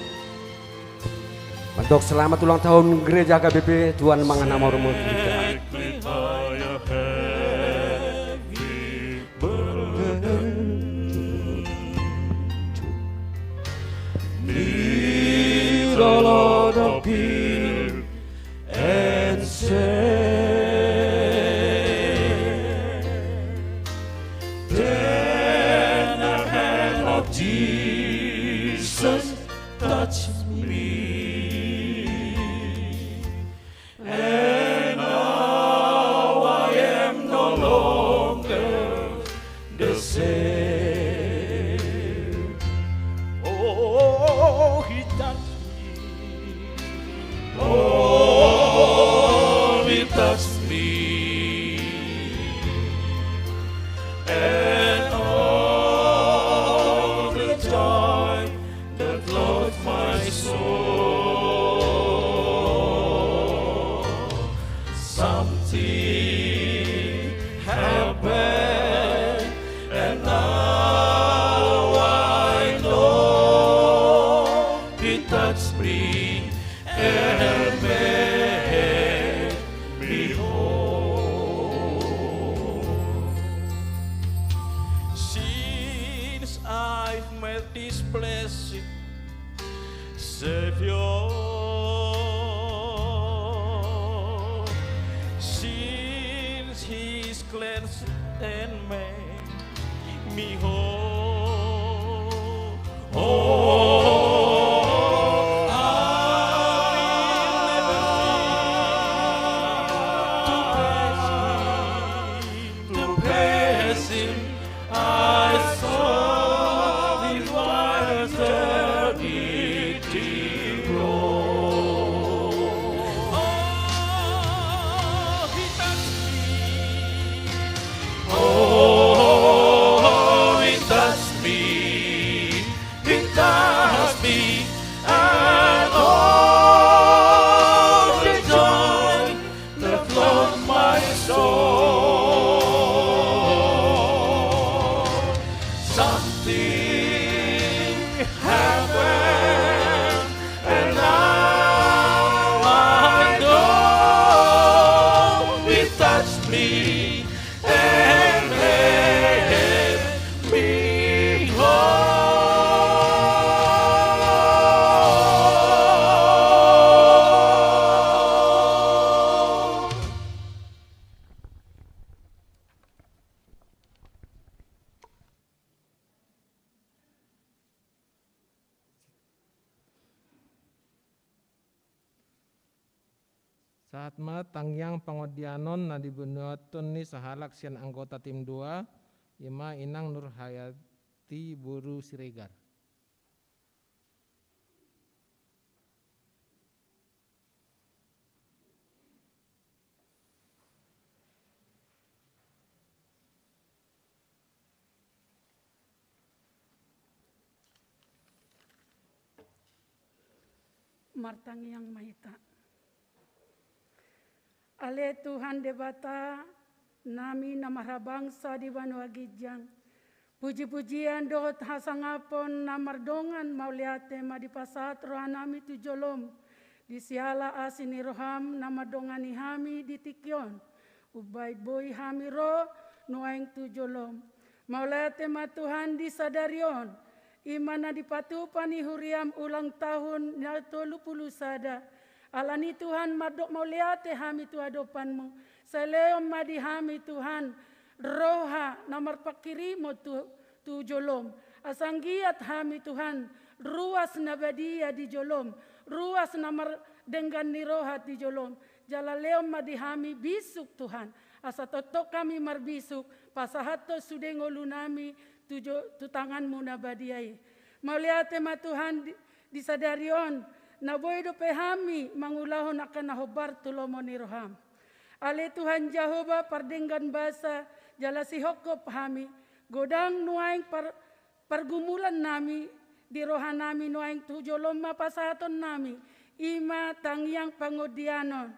Untuk selamat ulang tahun Gereja KBP, Tuhan mangana mormo kita. The Lord appear and say, then the hand of Jesus touched me, and now I am no longer the same. Oh, he touched me. Oh, he touched me. And all the joy that flows my soul. Something happened, and now I know he touched me and made me whole. Since I've met this blessed Savior, since He's cleansed and made me whole, oh, I will never cease to praise Him. I saw His wide eternity flow. Oh, He touched me. Oh, He touched me. He touched me. And all the joy that floods my soul. Something happened, and now I know He touched me and made me whole. Saat tangyang pangodianon na dibunuaton ni sahalak sian anggota tim 2, Ima Inang Nur Hayati Buru Siregar. Martang yang mahita. Ale Tuhan debata nami namara bangsa di Banua Gijang. Puji-pujian dohot hasangapon namardongan mauliate madipasat rohanami tujolom. Di siala asini roham namadongani hami di tikyon. Ubay boy hami ro nuaing tujolom. Mauliate ma Tuhan di sadarion. Imana dipatupani huriam ulang tahun na 30 sada. Alani Tuhan madok mauliate hami tu adopanmu. Seleom madi hami Tuhan. Roha namar pakirimo tu jolom. Asanggiat hami Tuhan. Ruas nabadia di jolom. Ruas namar dengan niroha di jolom. Jalaleom madi hami bisuk Tuhan. Asa totok kami marbisuk. Pasahato sudengolu nami tu tanganmu nabadiai. Mauliate ma Tuhan disadarion. Na boy do pehami mangulahon akan nahobar tulomo ni roham. Ale Tuhan Jehovah pardenggan basa jalasi hokop hami. Godang nuaing pergumulan nami di rohan nami nuaing tujolom mapasaton nami. Ima tangyang pangodianon.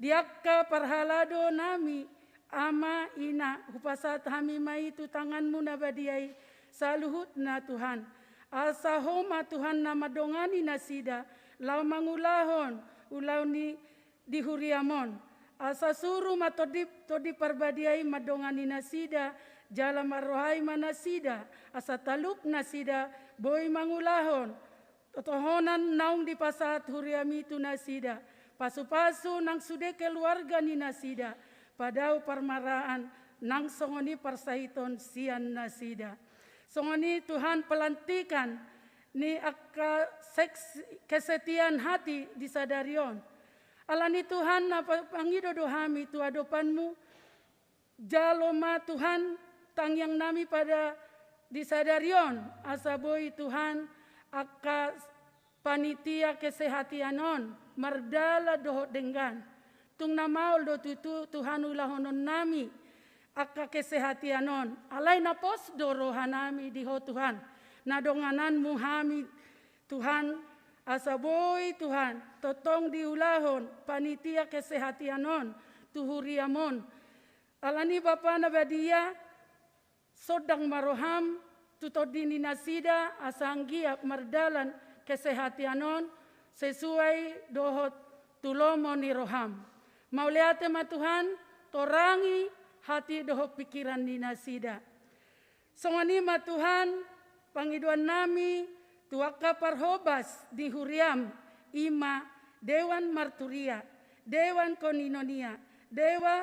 Diakka parhalado nami ama ina hupasat hamimai tu tanganmu na badiai saluhut na Tuhan. Asa homa Tuhan na madongani na sida lau mangulahon ulau ni dihuriamon. Asa suru matodip perbadiai madongani na sida jala marohai manasida asa talup nasida boy mangulahon totohonan naung di pasat huriami tu nasida pasu-pasu nang sude keluarga ni nasida padau parmaraan nang songoni parsahiton sian nasida songoni Tuhan pelantikan ni akka kesetian hati disadarion alani Tuhan apa pangido dohami tu adopanmu jaloma Tuhan tang yang nami pada disadarion asaboi Tuhan akka panitia kesehatianon mardala dohot denggan tung namaul do tutu Tuhan ulahonon nami akka kesehatianon alai na pos do rohanami diho Tuhan nadonganan muhami Tuhan asaboi Tuhan totong diulahon panitia kesehatianon tuhuriamon alani Bapa nabadia sodang maroham tutodini nasida asanggia mardalan kesehatianon sesuai dohot tulomo ni roham. Mauliate ma Tuhan torangi hati dohot pikiran ni nasida. Songani ma Tuhan pangiduan nami tuaka parhobas di huriam ima dewan marturia, dewan koninonia, dewa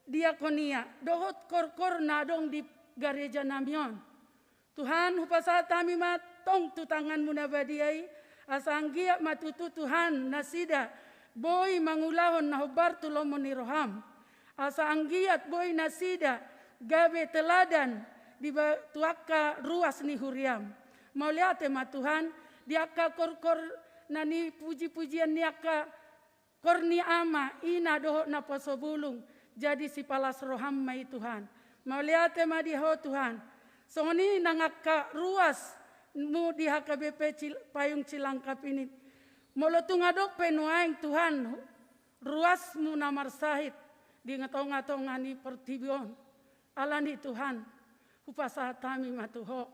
diakonia, dohot kor-kor nadong di gereja namion. Tuhan hupasat kami matong tu tanganmu nabadiai asanggia matutu Tuhan nasida boy mangulahon nahobar tulomo ni roham asanggiat boy nasida gabe teladan di tuaka ruas ni huriam mauliate ma Tuhan diaka kor-kor nani puji-pujian niaka korni ama ina dohot na pasobulung jadi si palas roham mai Tuhan mauliate ma diho Tuhan songoni nangaka ruas mu di HKBP Payung Cilangkap ini molotung adok penuaing Tuhan ruas mu namar sahid di ngatong-ngatong ngani pertibion alani Tuhan upasa kami matuho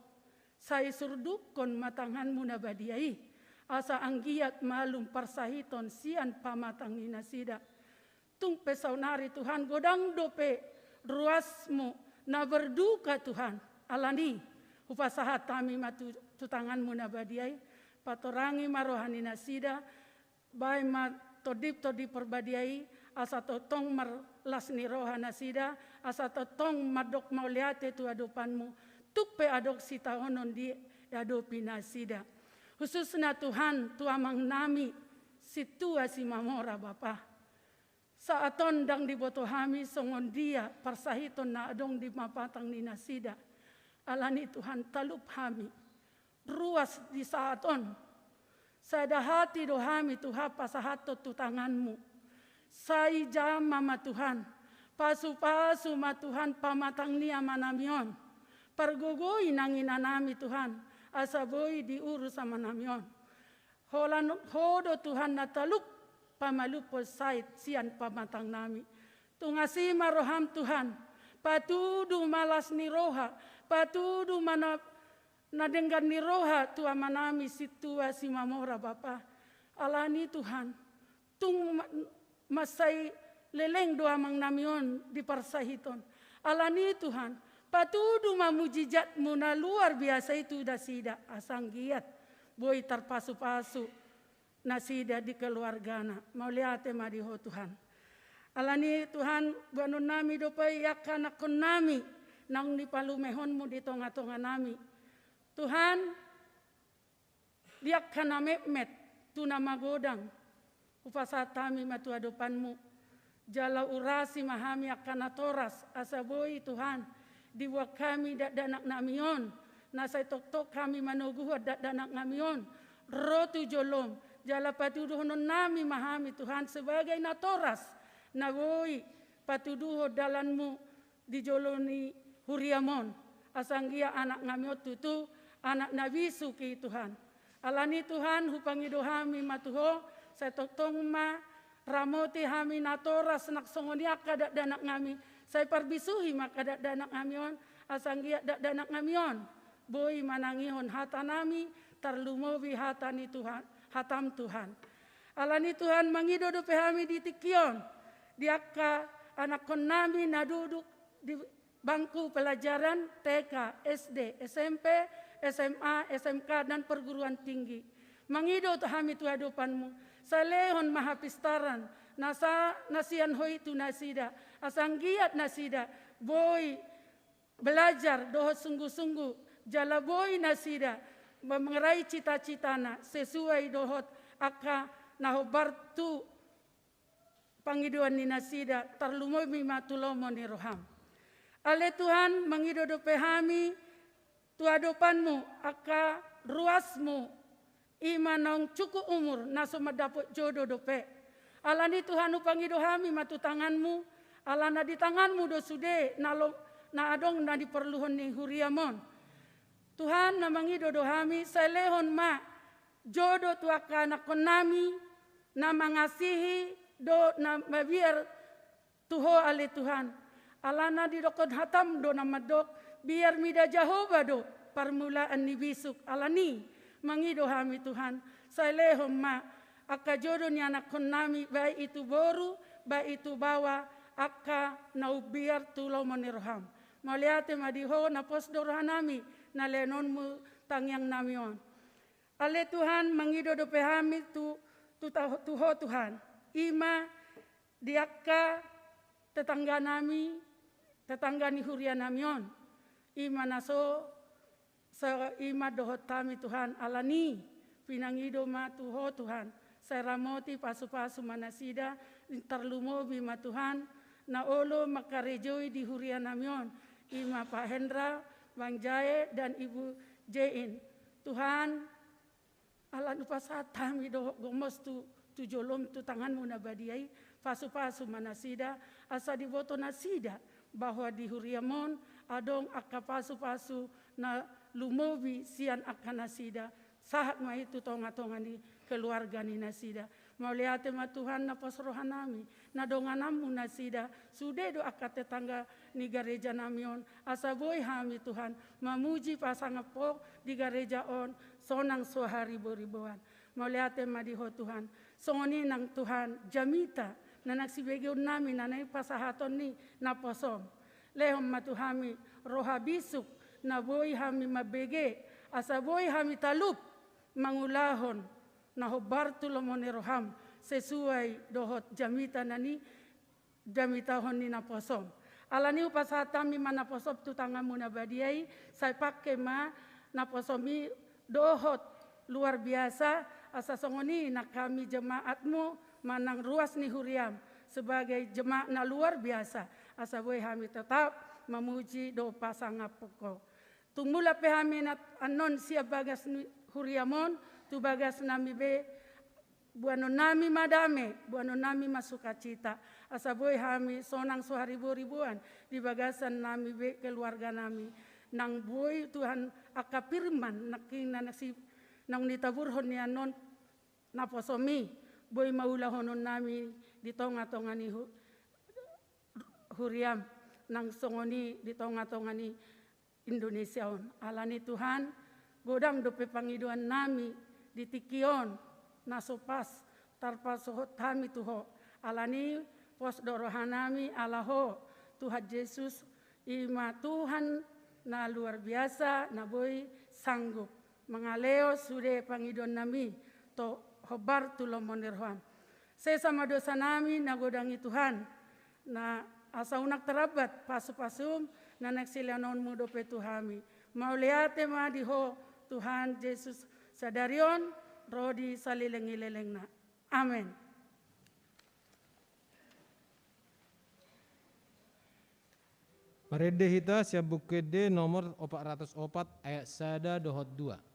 saya surdukon matangan mu nabadiai asa anggiat malum parsahiton sian pamatang inasida tung pesaunari Tuhan godang dope ruasmu na berduka Tuhan alani upasahat kami matu tutanganmu nabadiai patorangi marohani nasida bai ma todip perbadiai asa totong marlas ni roha nasida asa totong madok mauliate tu adopanmu tukpe adok sita onon di adopi nasida khususnya Tuhan tu amang nami situa si mamora Bapa saaton dang dibotohami songon dia parsahiton na adong di mapatang ni nasida alani Tuhan talup hami ruas di saaton sada hati dohami Tuhan pasahato tu tanganmu sai jam mama Tuhan pasu-pasu ma Tuhan pamatang niya manamion pargogoi nanginanami Tuhan asaboi diurus sama namion hodo Tuhan natalup pamalupo sait sian pamatang nami tungasi maroham Tuhan patudu malas ni roha patudu mana nadenggan ni roha tua manami situa si mamora Bapa alani Tuhan tung masai leleng doa mang namion di parsahiton alani Tuhan patudu mamujijat muna luar biasa itu dasida asanggiat boy tarpasu-pasu nasida di keluargana mauliate madiho Tuhan alani Tuhan banun nami dopai yakana kon nami nang dipalumehonmu di tonga-tonga nami Tuhan diak kana mepmet tu nama godang upasat kami matu adopanmu jala urasi mahami akana toras asaboi Tuhan diwak kami danak namion nasai tok-tok kami manuguh danak namion rotu jolom jala patuduhonon nami mahami Tuhan sebagai natoras nagoi patuduho dalanmu dijoloni huriamon asanggia anak ngamiot tutu anak nabi suki Tuhan alani Tuhan hupangidohami matuho saya toktong ma Ramoti hami natora senak songonia kadak danak ngami. Saya parbisuhi maka dak danak ngamion. Asanggia dak danak ngamion. Boy manangihon hata nami. Tarlumowi hatani Tuhan. Hatam Tuhan. Alani Tuhan mangidodo pehami di tikion. Diaka anak kon nami naduduk di bangku pelajaran TK, SD, SMP, SMA, SMK dan perguruan tinggi. Mangido hami tu hadopanmu. Salehon mahapistaran. Nasian hoi tu nasida. Asanggiat nasida. Boy belajar dohot sungguh-sungguh. Jala boy nasida. Mengerai cita-citana. Sesuai dohot aka nahobartu pangiduan ni nasida. Tarlumoy mimatulomo ni roham. Ale Tuhan mengidodo pehami tu hadopanmu aka ruasmu imanong cukup umur naso madapot jodoh dope. Alani Tuhan upangido hami matu tanganmu alana di tanganmu do sude na adong na diperluhon ni huriamon. Tuhan na mangido do hami selehon ma jodoh tu aka anak konami na mangasihi do na mabiar tuho ale Tuhan. Alana di dokon hatam do na madok biar mida Jehovah do permulaan ni bisuk alani mangido hami Tuhan salehom ma aka jodoh ni anak kon nami baik itu boru baik itu bawa aka nau biar tulo moniroham maliate madiho na posdo rohanami na lenonmu tangyang namion. Ale Tuhan mangido do pehami tuho Tuhan ima diaka tetangga nami tetangga ni huria namion ima naso sa ima dohot kami Tuhan alani pinangido ma tuho Tuhan saya ramoti pasu-pasu manasida tarlumobi ma Tuhan na olo makarejoi di huria namion ima Pak Hendra Bang Jae dan Ibu Jein Tuhan alan upasat kami dohot gomos tu jolom tu tanganmu nabadiai pasu-pasu manasida asa diboto nasida bahwa di huriamon adong akka pasu-pasu na lumobi sian akka nasida sahat ma itu tonga-tonga ni keluarga ni nasida mauliate ma Tuhan na pasrohan nami na donganamu nasida sude do akka tetangga ni gereja namion asa boy hami Tuhan mamuji pasangapok di gereja on sonang sohari boribuan mauliate ma diho Tuhan songoni nang Tuhan jamita na nagsibegyon namin na naipasahaton ni naposom. Lehom matuhami roha bisuk na boy hami mabege asa boy hami talup mangulahon na hobar tulomon ni roham sesuai dohot jamita nani jamitahon ni naposom. Alani upasatami manaposom tu tangamu na badiai say pakke ma naposomi dohot luar biasa asa songoni na kami jemaatmu manang ruas ni huriam sebagai jemaat na luar biasa asa boy hami tetap memuji do pasangapoko tumula pe hami nat anon sia bagas ni huriamon tu bagas nami be buano nami madame buano nami masukacita asa boy hami sonang soharibu-ribuan di bagasan nami be keluarga nami nang boy Tuhan aka firman naking nanasi nang nitaburhon ni anon naposomi boy maulahonon nami di tonga-tonga ni huriam nang songoni di tonga-tonga ni Indonesia on. Alani Tuhan godang dope pangiduan nami di tikion nasopas tarpasohot kami tuho. Alani pos dorohanami alaho Tuhan Yesus ima Tuhan na luar biasa na boy sanggup mengaleo sude pangiduan nami to hobar tulomon nirham. Saya sama dosa nami nagodangi Tuhan. Na asa unak terabat pasu-pasum na nagsilianon mo dope Tuhami. Mauliate ma diho Tuhan Yesus sadarion rodi salileng-ileleng na. Amen. Parede hita siap bukede nomor 404 ayat sada dohot 2.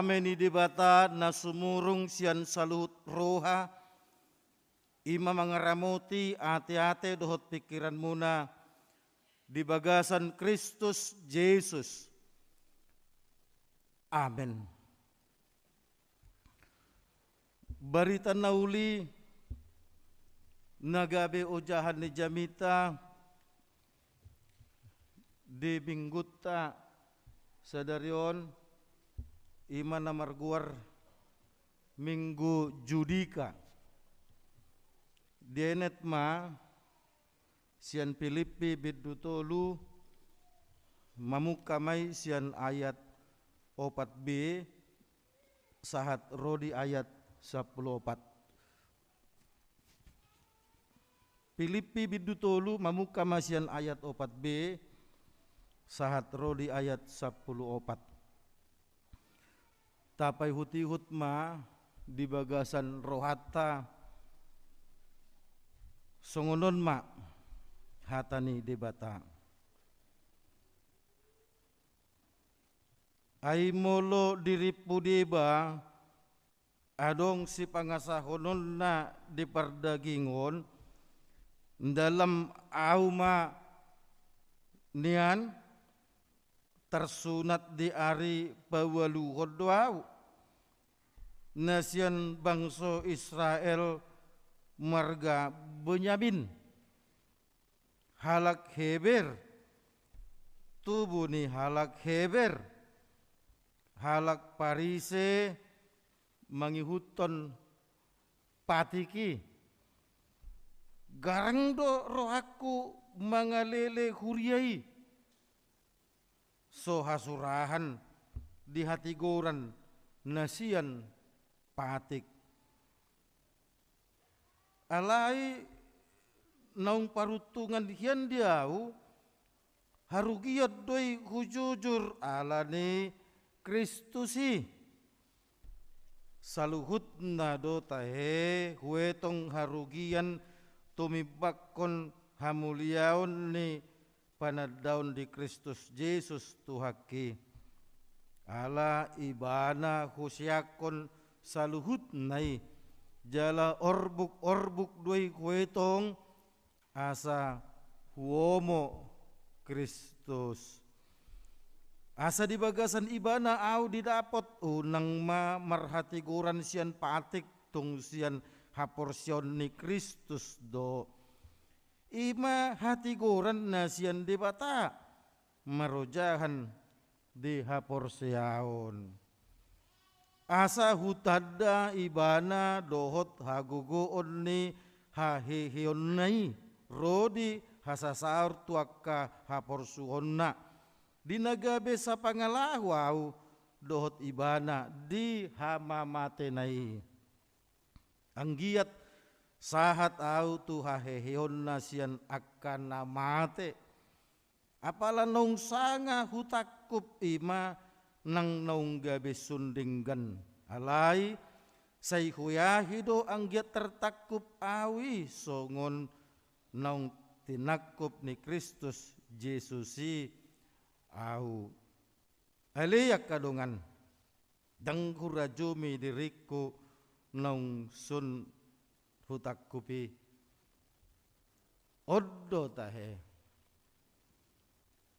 Kami ni dibata na sumurung sian saluhut roha, ima mangaramuti ati-ati dohot pikiran muna di bagasan Kristus Yesus. Amin. Barita nauli nagabe ujahan ni Jamita di Binggutta sadarion ima na marguar Minggu Judika. Dienet ma sian Filipi bidutolu mamukamay sian ayat 4b sahat rodi ayat 14. Filipi bidutolu mamukama sian ayat 4b sahat rodi ayat 14. Tapai huti-hut ma di bagasan rohata songonon ma hatani debata. Ai molo diripu deba adong si pangasahonon na di pardagingon dalam auma nian tersunat di ari pawaluhod doau nasian bangsa Israel marga Benyamin halak Heber tubuh ni halak Heber halak Parise mangihuton patiki garang do rohaku mangalele huriai so hasurahan di hati goran nasian patik alai naung parutungan hian diau harugiat doi hujujur alane Kristusi saluhut na do tahe huetong harugian tumibakon hamuliaon ni panadaun di Kristus Yesus Tuhaki ala ibana husyakon saluhut nai jala orbuk doi huetong asa huomo Kristus asa di bagasan ibana au didapot unang ma marhati goran sian patik tung sian haporsion ni Kristus do ima hati goran na sian debata marojahan di haporsiaon asa hutada ibana dohot hagugoon ni hahihion nai rodi hasasaur tuaka haporsuhonna dinagabe sa pangalahwaw dohot ibana di hamamate nai anggiat sahat au tu haheheon nasian akan namate apala nong sanga hutakup ima nang nong gabe sundinggan alai say huyahido anggiat tertakup awi songon nong tinakup ni Kristus Yesusi au aliyak kadungan dang hurajumi diriku nong sun hutakupi oddo tahe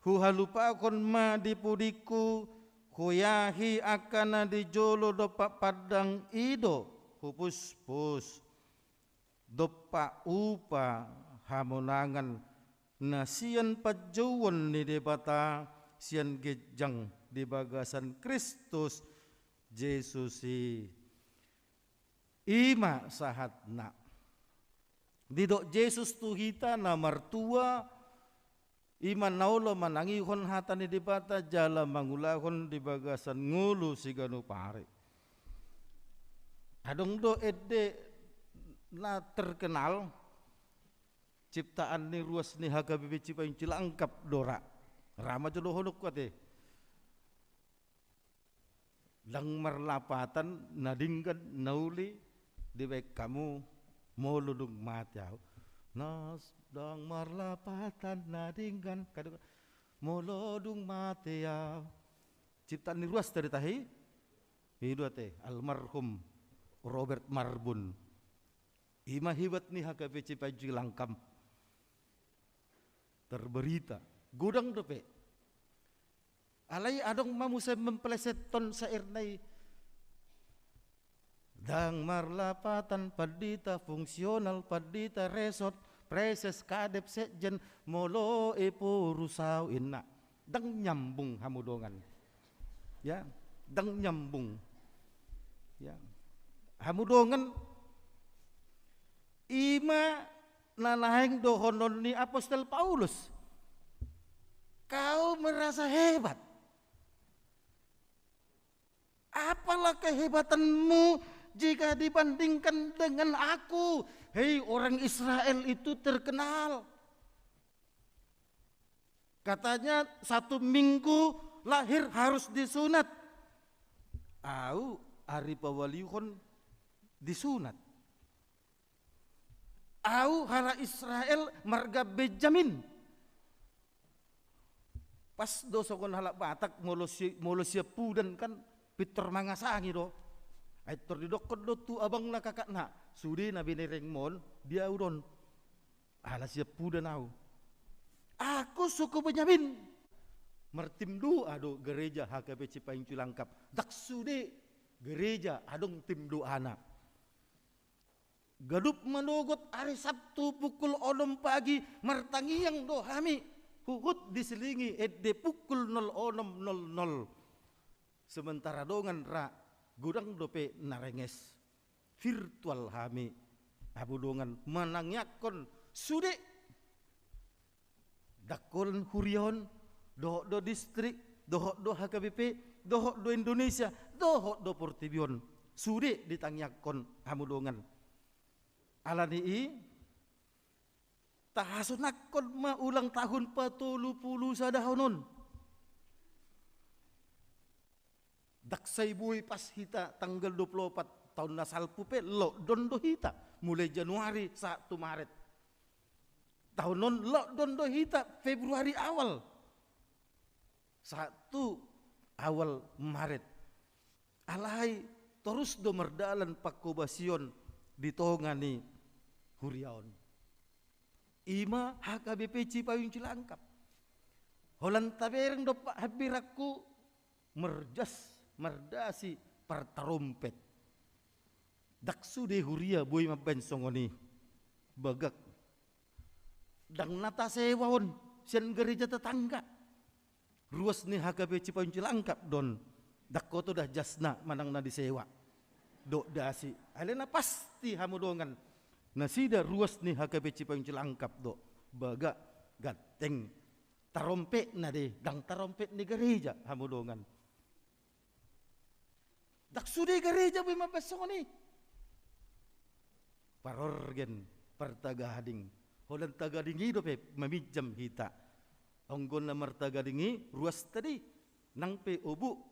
huhalupa kon ma dipudiku huyahi akana dijolo dopa padang ido hupus-pus dopa upa hamonangan na sian pajauan ni debata sian gejang di bagasan Kristus Yesusi ima sahatna didok Yesus tuhita na martua iman naulo manangihon hatani dibata jala mangulahon di bagasan ngulu siganu pare adong do edde na terkenal ciptaan ni ruas ni hagabibi cipaing cilangkap dora rama jodoh honok kuate lang marlapatan nadingkan nauli dibaik kamu moludung matiau nas dang marlapatan nadingkan kadang molodung matiau ciptaan ni ruas dari tahi Hidu ate almarhum Robert Marbun. Ima hibat ni HKBP Cipayung Langkam. Terberita gudang dope. Alai adong mamusa mempeleset ton sairnai. Dang marlapatan padita fungsional padita resort preses kadep sekjen molo epo rusau inna. Dang nyambung hamudongan. Ya, dang nyambung. Ya. Hamudongan ima nanaheng dohonon ni Apostol Paulus. Kau merasa hebat. Apalah kehebatanmu jika dibandingkan dengan aku? Hei, orang Israel itu terkenal. Katanya 1 minggu lahir harus disunat. Au, hari pawaliuhon disunat. Au, hara Israel marga Benjamin. Pas dosokon halak Batak molosia pudan kan Peter mangasangi do. Aitor didokon do tu abang na kakak na. Sudi na binereng mon dia udon. Ala siap pudan au. Aku suku Benyamin. Mertim doa do gereja HKBP Cipayung Cilangkap. Dak sudi gereja adong tim doa anak. Gadup manogot hari Sabtu pukul 6 pagi martangiang do hami. Huhut diselingi edde pukul 06.00. Sementara dongan ra gudang dope narenges virtual hami abu dongan manangyakon sude dakon hurion do distrik do HKBP do Indonesia do Portibion sude ditangyakon amu dongan alani tahasunakon ma ulang tahun 40 sadahonon. Daksay buhay pas hita tanggal 24 tahun nasal pupe lo dondo hita mulai Januari 1 Maret. Tahun non lo dondo hita Februari awal 1 awal Maret. Alai terus do merdalan pakobasion ditongani huriaon. Ima HKBP Cipayung Cilangkap. Holan tabereng do pak habiraku merdasi partarompet. Daksu de huria boy mabensongoni bagak. Dang nata sewawon sian gereja tetangga. Ruas ni HKBP Cipayung Cilangkap don. Dakko to dah jasna manang na disewa. Dok dasi. Alena pasti hamudongan. Nasida ruas ni HKBP Cipayung Cilangkap do. Bagak gateng. Tarompet na de. Dang tarompet ni gereja hamudongan. Dak sudah gereja boy mabasong ni. Parorgen pertagading. Holan tagadingi do pe mamijam hita. Onggon na martagadingi ruas tadi nang pe obu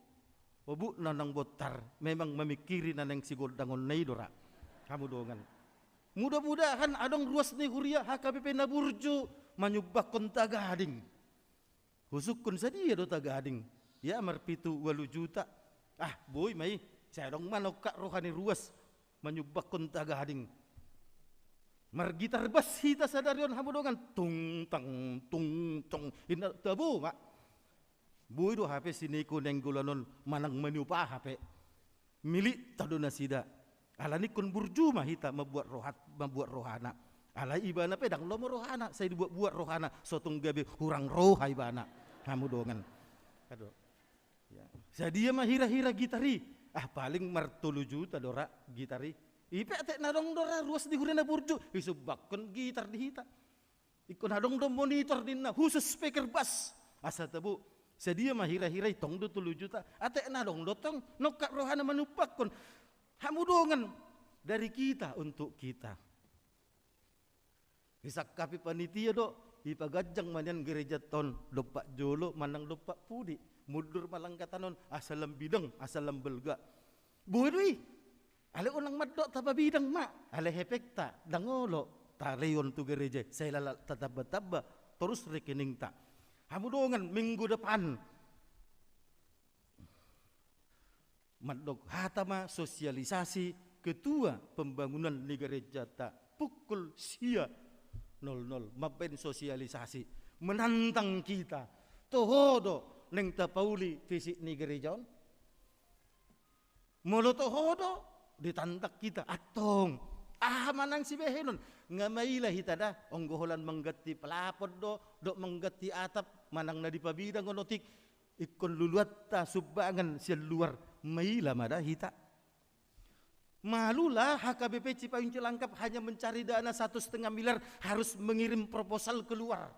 na nang botar memang memikiri na nang sigol dangon naidora. Kamu dongan. Mudah-mudahan adong ruas ni huria HKBP na burju manyubakon tagading. Husukun sadia do tagading. Ya marpitu 8 juta. Ah boy may saya dong manok kak rohani ruas menyubakon tagading. Margitar bas hita sadarion hamudongan tung tong ina tabu mak. Boy do HP siniko neng gulanon manang menyupa HP. Milik tado nasida. Alani kun burju mah hita membuat rohana. Alai ibana pedang lomo rohana saya dibuat rohana sotong gabe hurang roha ibana hamudongan. Aduh. Ya. Saya mah hira-hira gitari. Ah paling martulu juta dora gitari. Ipe atek nadong dora ruas di hurena burju. Isubakon gitar di hita. Ikon nadong do monitor dinna khusus speaker bass. Asa tabu. Saya mah hira-hira itong do 3 juta. Atek nadong dotong nokak rohana manupakon. Hamudongan dari kita untuk kita. Isak kapi panitia do. Ipagajang manyan gereja ton dopak jolo manang dopak pudi. Mudur malangkatanon asalam bidang asalam belga. Buhdui. Ale ulang madok taba bidang mak. Ale hepekta dangolo taleyon tu gereja. Saya lala tataba terus rekening tak. Hamudongan minggu depan Mandok hatama sosialisasi ketua pembangunan negara jata pukul sia 00 maben sosialisasi menantang kita tohodo neng tapauli fisik negara jaon molo tohodo ditantak kita atong manang si behenon ngamailah hitada onggoholan menggati pelapod do menggati atap manang na di pabidang onotik ikon luluat ta subangan siya luar maila mada hita. Malulah HKBP Cipayung Cilangkap hanya mencari dana 1,5 miliar harus mengirim proposal keluar.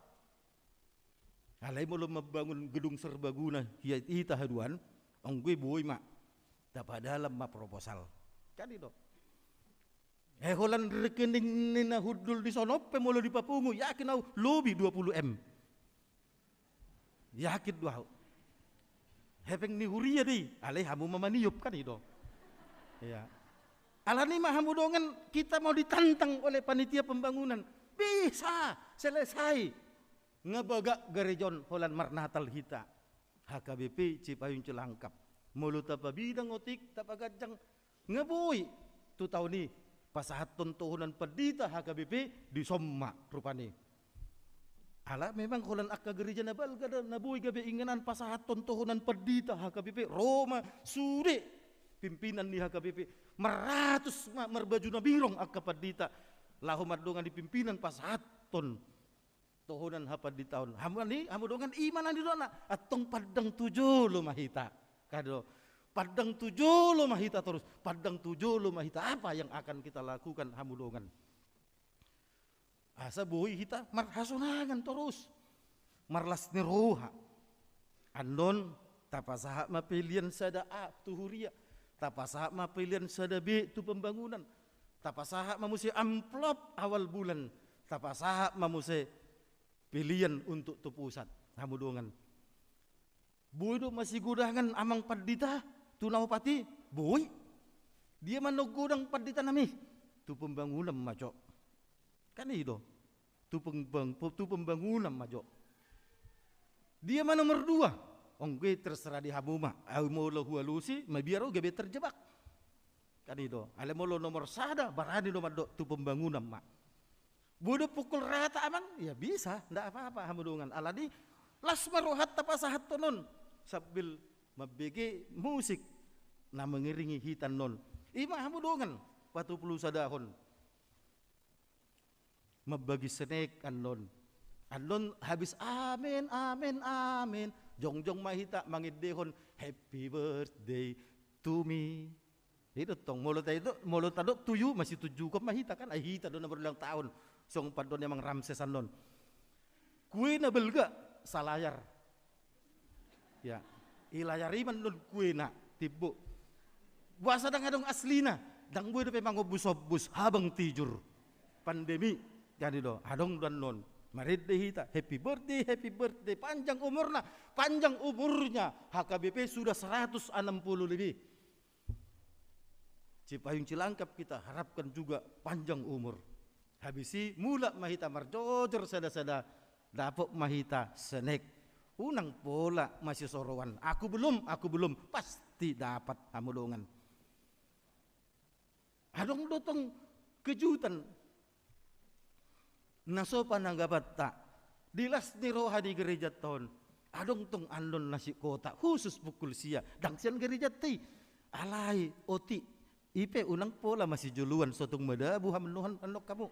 Alai mau membangun gedung serbaguna hita haduan, onggue boy mak dapat dalam ma proposal. Kan itu. Holan rekening nina hudul di sonope mulu di papungu yakin au lobi 20 M. Yakin dua. Hepeng ni huria di, alai hamu mamaniup kan itu. Ya. Alani mahamudongan kita mau ditantang oleh panitia pembangunan. Bisa selesai. Ngebagak gerejon holan marnatal hita. HKBP Cipayung Cilangkap. Mulu tapa bidang otik tapa gajang ngeboy. Tu tahun ni pasahat tontonan pedita HKBP di somma rupani. Ala memang holan akka gereja nabal gada naboy gabe inganan pasahat tontonan pedita HKBP Roma sude pimpinan di HKBP meratus merbaju nabirong akka pedita lahu madongan di pimpinan pasahat ton tohonan hapad di tahun hamani hamudongan imanan di dona atong padang 7 lo mahita kado padang 7 lo mahita terus padang 7 lo mahita apa yang akan kita lakukan hamudongan asa boy hita marhasunangan terus marlas niroha andon tapasaha mapilian sada a tuhuria tapasaha mapilian sada b tu pembangunan tapasaha mamusi amplop awal bulan tapasaha mamusi pilihan untuk tu pusat hamudongan boy do masih gudangan amang padita tu nawapati boy dia manogudang padita nami tu pembangunan maco kan itu tu pembangunan majo dia mana nomor 2 ongge terserah di habuma au molo hualusi mabiaro gabe terjebak kan itu ale molo nomor 1 barani nomor tu pembangunan mak bodo pukul rata amang ya bisa ndak apa-apa hamudungan aladi las maruhat tapasahat tonon sabil mabege musik na mengiringi hitan non ima hamudungan patu puluh sadahon mabagi senek anon habis amin amin amin jongjong mahita mangidehon happy birthday to me itu tong mulut tado tuyu masih 7 kok mahita kan ahita do nomor ulang tahun song padon emang Ramses anon kue na belga salayar ya ilayariman non kue na tibo buasa dang aslina dang bue do pemang bus habang tijur pandemi jadi do adong dan non marid hita happy birthday panjang umurnya HKBP sudah 160 lebih Cipayung Cilangkap kita harapkan juga panjang umur habisi mula mahita marjojor sada-sada dapok mahita senek unang pola masih sorowan aku belum pasti dapat hamudongan adong dotong kejutan naso pananggapat tak dilas ni roha di gereja ton adong tong andon nasi kota khusus pukul sia dangsian gereja ti alai oti ipe unang pola masih juluan sotong madabu hamenuhan anok kamu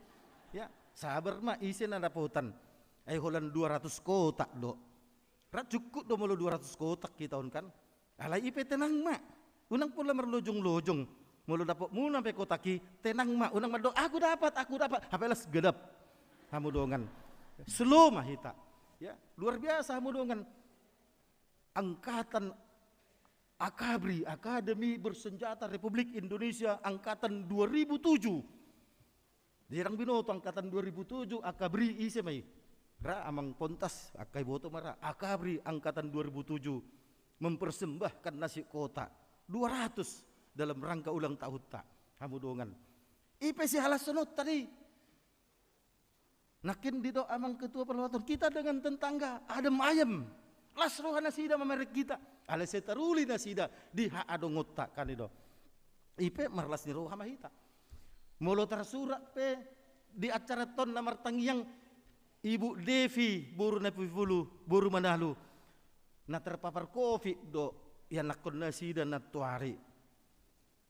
ya sabar ma isen ada pautan ay holan 200 kotak do rat cukup do mulu 200 kotak kita on kan alai ipe tenang ma unang pola merlojong-lojong mulu dapat muna pe kotaki tenang ma unang mado aku dapat hapelas gedap hamudongan slow mahita ya luar biasa hamudongan angkatan Akabri Akademi Bersenjata Republik Indonesia angkatan 2007 dirang binoto angkatan 2007 Akabri ise mai ra amang pontas akai boto mara Akabri angkatan 2007 mempersembahkan nasi kota 200 dalam rangka ulang tahun tak hamudongan ipe si halasonot tadi nakin di do amang ketua perwakilan kita dengan tetangga adem ayem las rohana sida memerek kita Ale setaruli na sida di ha adong otak kan ido. Ipe marlas ni roha mahita. Molo tersurat pe di acara ton na martangyang Ibu Devi buru na pivulu buru manalu na terpapar COVID do yan nakon na sida na tuari.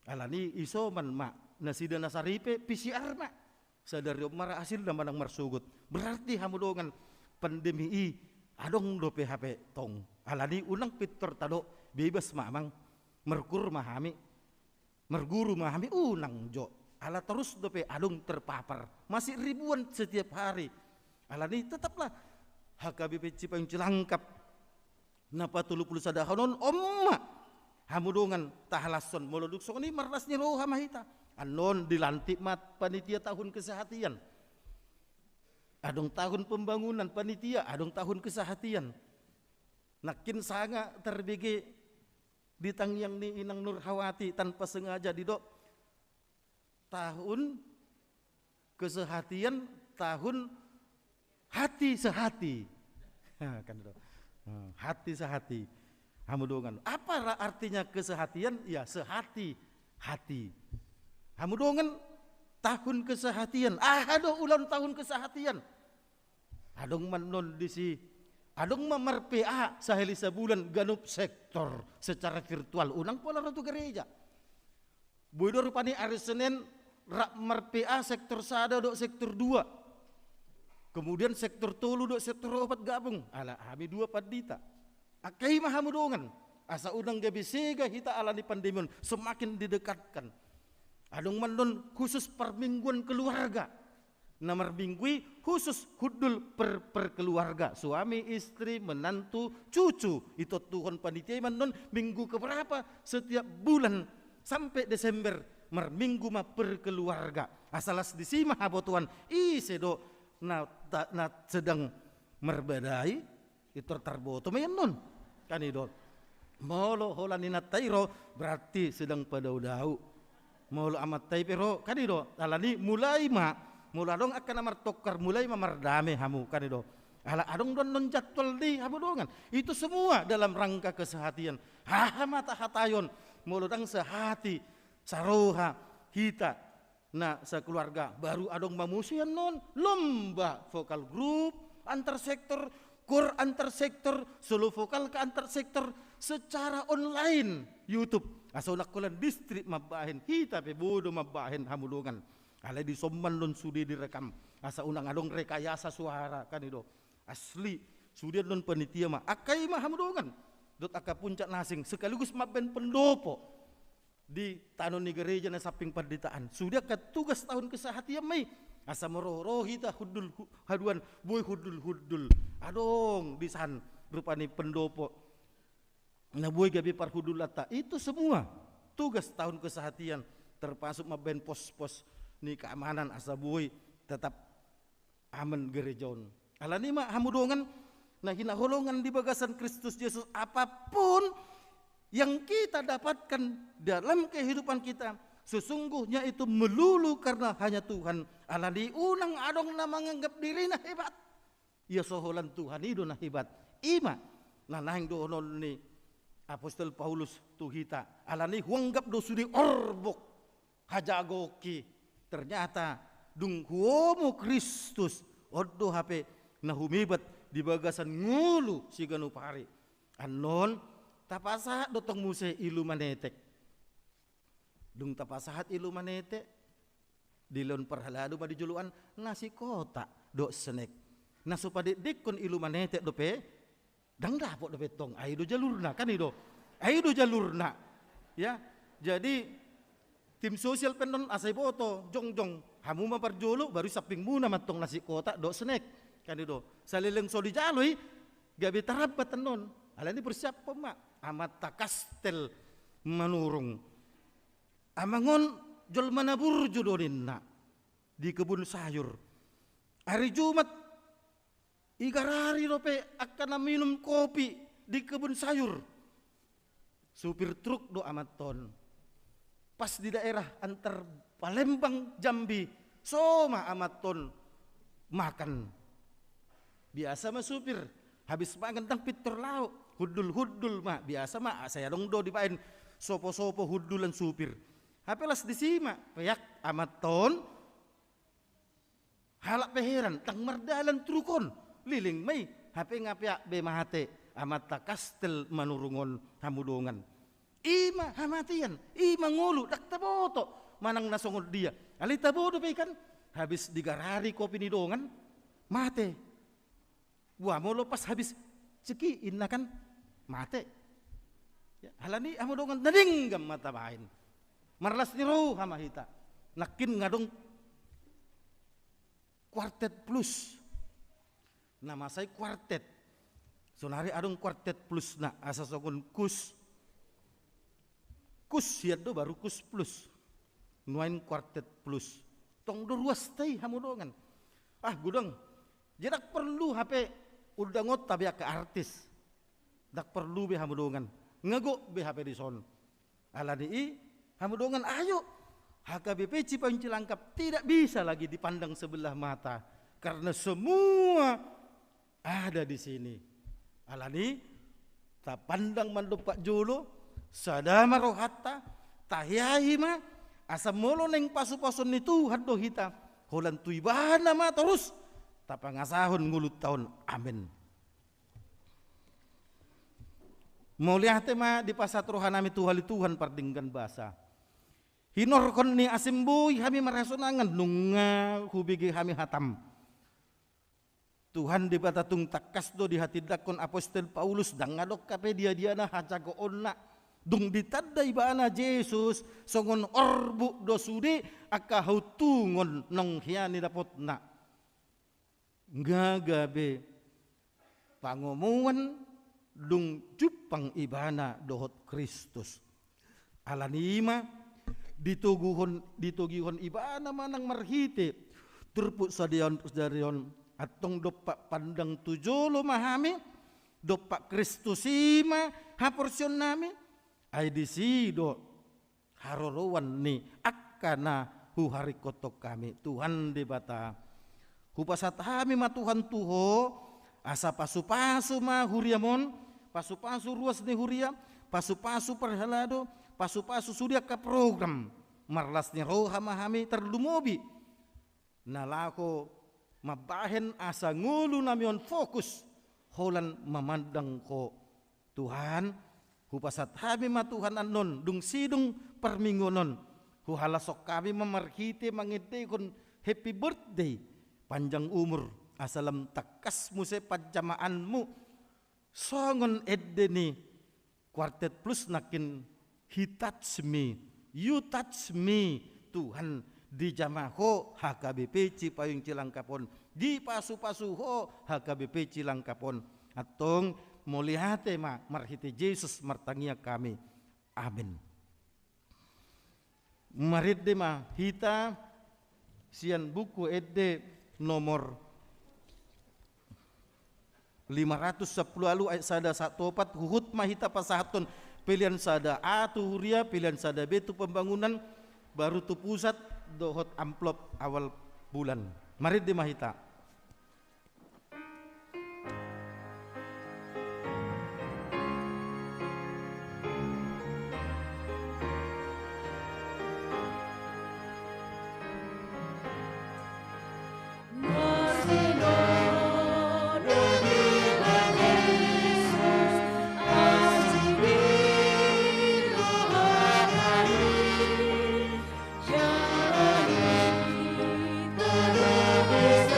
Alani iso man ma na sida na saripe PCR ma. Sadari mara hasil na manang marsugot. Berarti hamudongan pandemi i adong do PHP tong. Alani unang pitor tado bebas mamang merkur mahami. Merguru mahami unang jo. Ala terus dope adong terpapar. Masih ribuan setiap hari. Alani tetaplah HKBP Cipayung Cilangkap. Napa 30 sadahanon omma. Hamudongan tahalason moloduk soni marlas ni roha mahita. Anon dilantik mat panitia tahun kesehatian. Adong tahun pembangunan panitia, adong tahun kesehatian. Nakin sanga terbege ditangyang ni Inang Nurhawati tanpa sengaja didok tahun kesehatian tahun hati sehati kan dok hati sehati hamudongan apa artinya kesehatian ya sehati hati hamudongan tahun kesehatian adong ulang tahun kesehatian adong manon disi adong mamar PA saheli sebulan ganup sektor secara virtual unang pola ratu gereja. Boydor pani hari Senin rak mar PA sektor sada dok sektor 2. Kemudian sektor tolu dok sektor 4 gabung. Ala kami 2 padita. Akai mahamudongan asa unang gabi sega hita alani pandemion semakin didekatkan. Adong mandon khusus permingguan keluarga. Nomor minggu khusus hudul per keluarga suami istri menantu cucu itu Tuhan panitia mandon minggu keberapa setiap bulan sampai Desember merminggu ma per keluarga asalas disima habotuan isedo na sedang merbedai itu terboto menon kan itu molo holanina tairo berarti sedang padau-dau molo amat taipero kan itu alani mulai ma mula dong akan amar tokar mulai mamardame hamu kan itu. Ala adong don jadwal di hamu dongan. Itu semua dalam rangka kesehatian. Mata hatayon muludang sehati saroha kita na sekeluarga baru adong mamusian non lomba vokal grup antar sektor kur antar sektor solo vokal ke antar sektor secara online YouTube. Asonak kulan distrik mabahin kita pe bodo mabahin hamu dongan. Alai di somman lon sudi direkam asa unang adong rekayasa suara kan itu asli sudi lon panitia mah akai mah hamudongan dot aka puncak nasing sekaligus maben pendopo di tanon ni gereja na saping perditaan sudah ka tugas tahun kesehatian mai asa moroh hita hudul haduan boy hudul adong di san rupani pendopo na boy gabi par hudul lata itu semua tugas tahun kesehatian termasuk maben pos-pos ni keamanan asabuy tetap aman gerejon. Alani mah hamudongan nah hinaholongan di bagasan Kristus Yesus apapun yang kita dapatkan dalam kehidupan kita sesungguhnya itu melulu karena hanya Tuhan. Alani unang adong na menganggap diri na hebat. Ya soholan Tuhan itu na hebat. Ima nah nahing doon ni Apostol Paulus tuhita. Alani huanggap do sudi orbok hajagoki. Ternyata dung huomo Kristus odo HP na humibat di bagasan ngulu si ganupari anon tapasahat dotong muse ilu manetek dung tapasahat ilu manetek dilon perhalado ma dijuluan nasi kota do senek na supadik kon ilu manetek dope dang dapot dope tong aido jalurna kan ido aido jalurna ya jadi tim sosial penon asai foto jong hamu maparjolo baru saping muna matong nasi kota do snack kan itu salileng soli jalui gabi tarabat tenon ala ni bersiap pema amat takastel manurung amangon jol manabur jodoninna di kebun sayur hari Jumat igarari dope akan minum kopi di kebun sayur supir truk do amat ton pas di daerah antar Palembang Jambi soma amaton makan biasa mah supir habis makan tang pitur lauk Hudul mah biasa mah saya dong do dipain sopo-sopo hudulan supir. Hapelas disima payak amat ton halak peheran tang mardalan trukon liling may hape ngapya be mahate amat kastel manurungon hamudongan. Ima hamatian, ima ngulu dak taboto manang nasongod dia. Ali tabodo pe kan habis digarari kopi ni dongan mate. Wah mau lepas habis cekiin na kan mate. Ya, halani amo dongan nadinggam mata bain. Marlas ni roh hamahita. Nakin ngadong Quartet Plus. Nama saya Quartet. Sonari adong Quartet Plus na asa sokon kus. Kus hiad do baru kus plus. Nuain Quartet Plus. Tong do ruas tay hamudongan. Ah gudang. Jedak perlu HP udangot tabiak ke artis. Dak perlu be hamudongan. Ngago be HP di son. Alani hamudongan ayo. HKBP Cipayung Cilangkap tidak bisa lagi dipandang sebelah mata karena semua ada di sini. Alani tak pandang mandop Pak Jolo, sadama rohata, tahyahima, asam molo neng pasu-pasun itu haddo hita, holan tuibana ma terus, tapangasahon ngulut tahun, amin. Mau lihat tema di pasat rohanami Tuhan pardinggan bahasa. Hinor kon ni asimboy kami marasonangan nunga hubigi kami hatam. Tuhan di batatung takas do di hati dakon apostol Paulus dang ngadok kape dia na hajago onna dung ditadai bana Yesus songon orbu do sudi aka hautungon nong hiani dapotna. Ngagabe pangomongan dung jupang ibana dohot Kristus. Alanima ditugihon ibana manang marhite turput sadion atong dopak pandang tujolo mahami dopak Kristusima haporsion nami ay disido harorowan ni akkana huhari kotok kami Tuhan di bata hupasat hami matuhan tuho asa pasu-pasu ma huriamon pasu-pasu ruas ni huria pasu-pasu perhalado pasu-pasu sudah ke program marlasnya roha mahami terlumobi nalako mabahen asa ngulu namion fokus holan memandang ko Tuhan hupasat hami matuhan anon dung sidung permingonon huhalasok kami memarhite mangite kon happy birthday panjang umur asalam takas muse pajamaanmu songon edeni Quartet Plus nakin He touch me, you touch me, Tuhan di jamaho HKBP Cipayung Cilangkapon, di pasu-pasu ho HKBP Cilangkapon, atong molihate ma marhite Yesus martangia kami, amin. Maridde ma hita sian buku edde nomor 510 alu ayat sada 14 huhut mahita pasahaton pilihan sada A tu huria, pilihan sada B tu pembangunan, baru tu pusat dohot amplop awal bulan. Mari di mahita. Jalani terus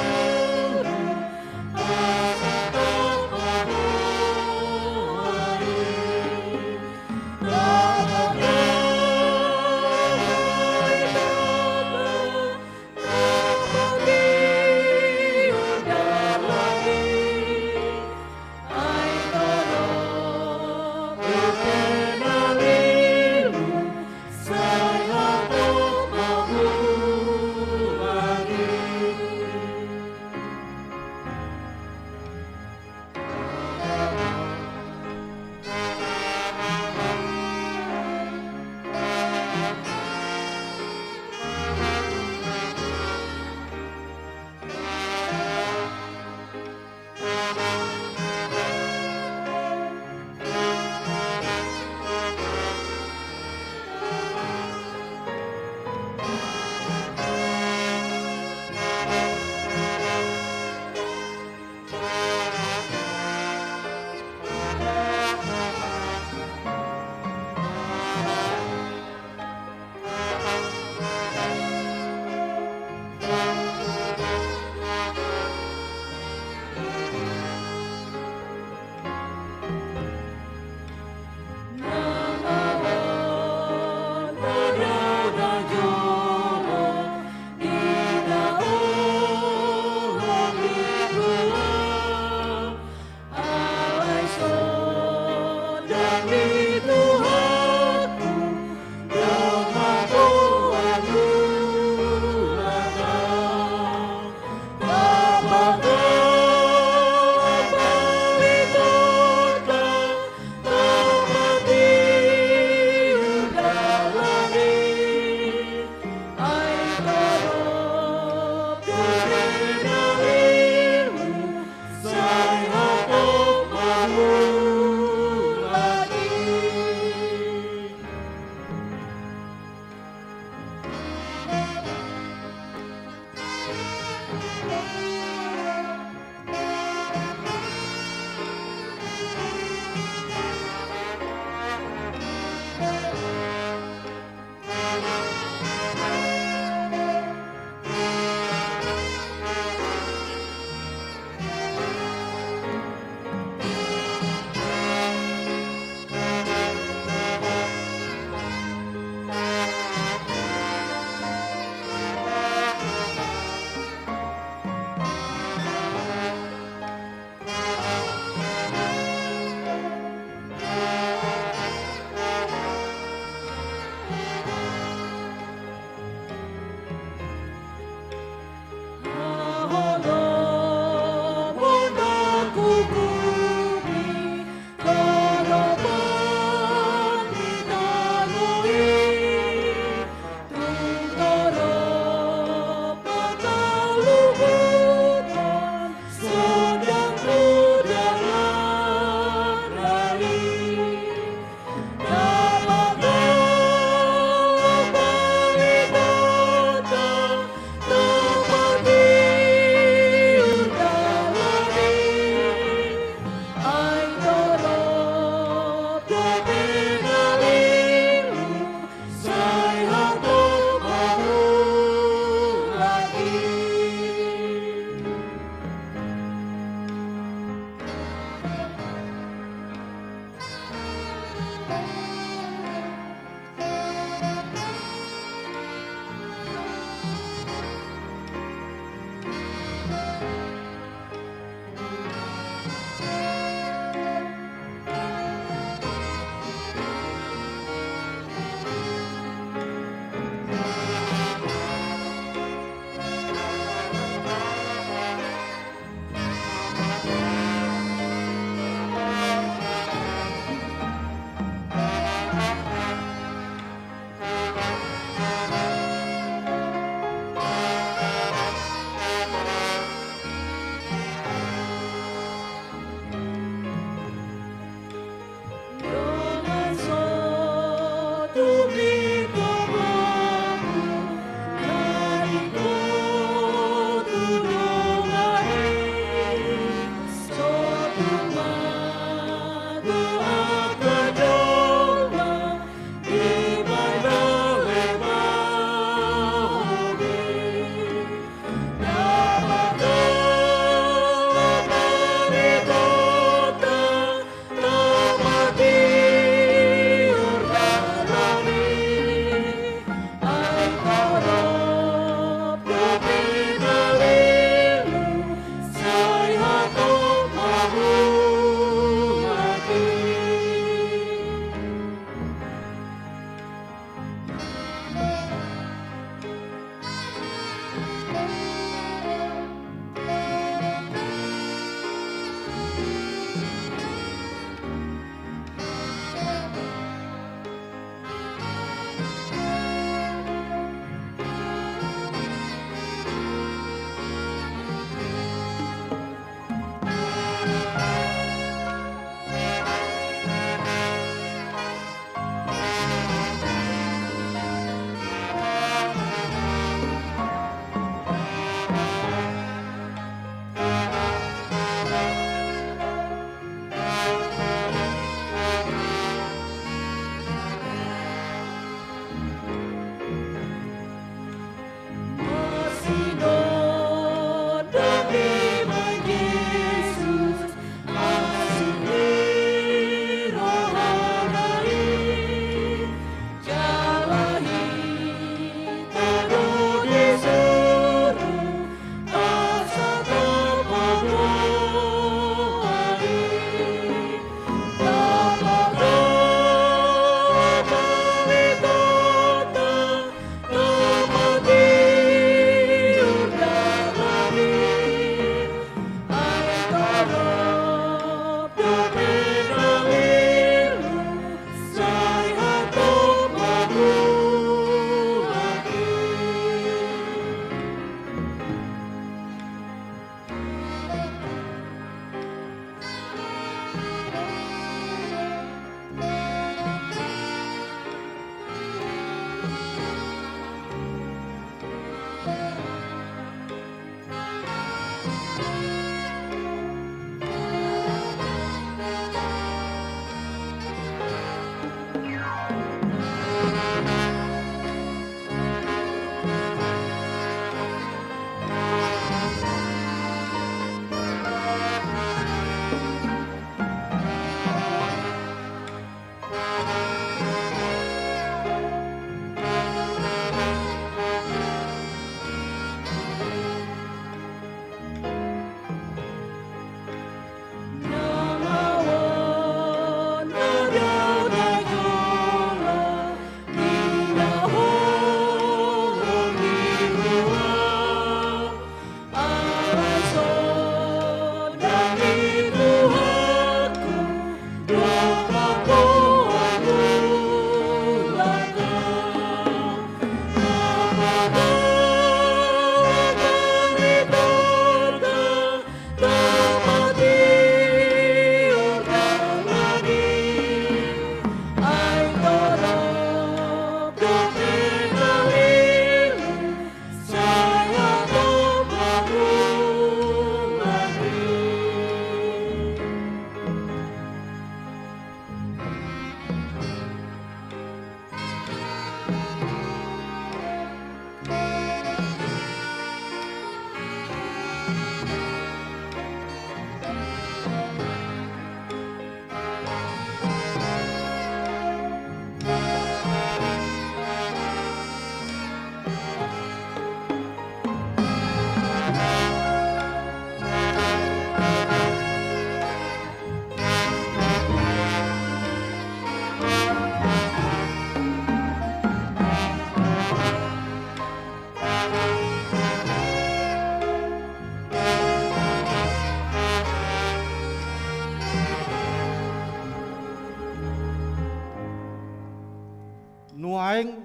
Nuaing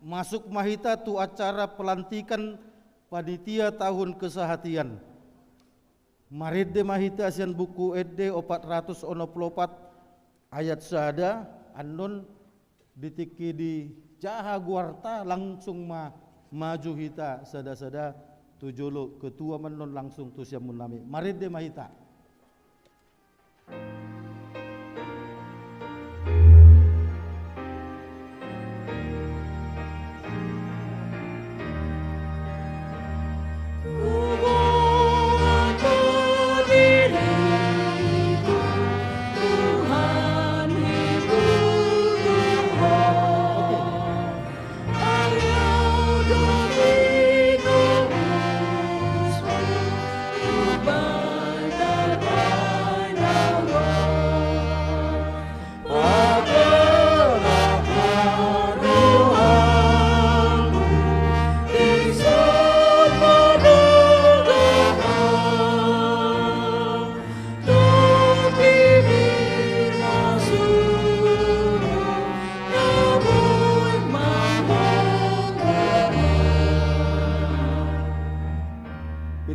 masuk mahita tu acara pelantikan panitia tahun kesehatian. Maride mahita asian buku ed 404 ayat sada andon ditiki di jaha guarta langsung maju hita sada-sada tujolo ketua menon langsung tu siamun nami. Maride mahita.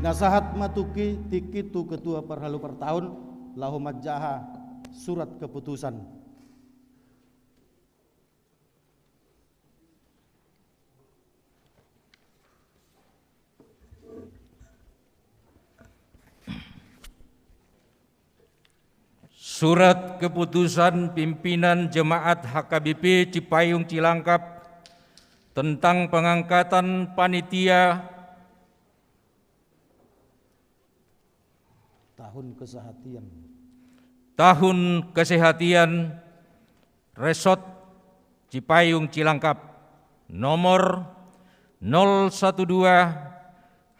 Pinasahat matuki tiki tu ketua perhalu per tahun lahu majaha surat keputusan. Surat keputusan pimpinan Jemaat HKBP Cipayung Cilangkap tentang pengangkatan panitia Tahun Kesehatian Resort Cipayung Cilangkap nomor 012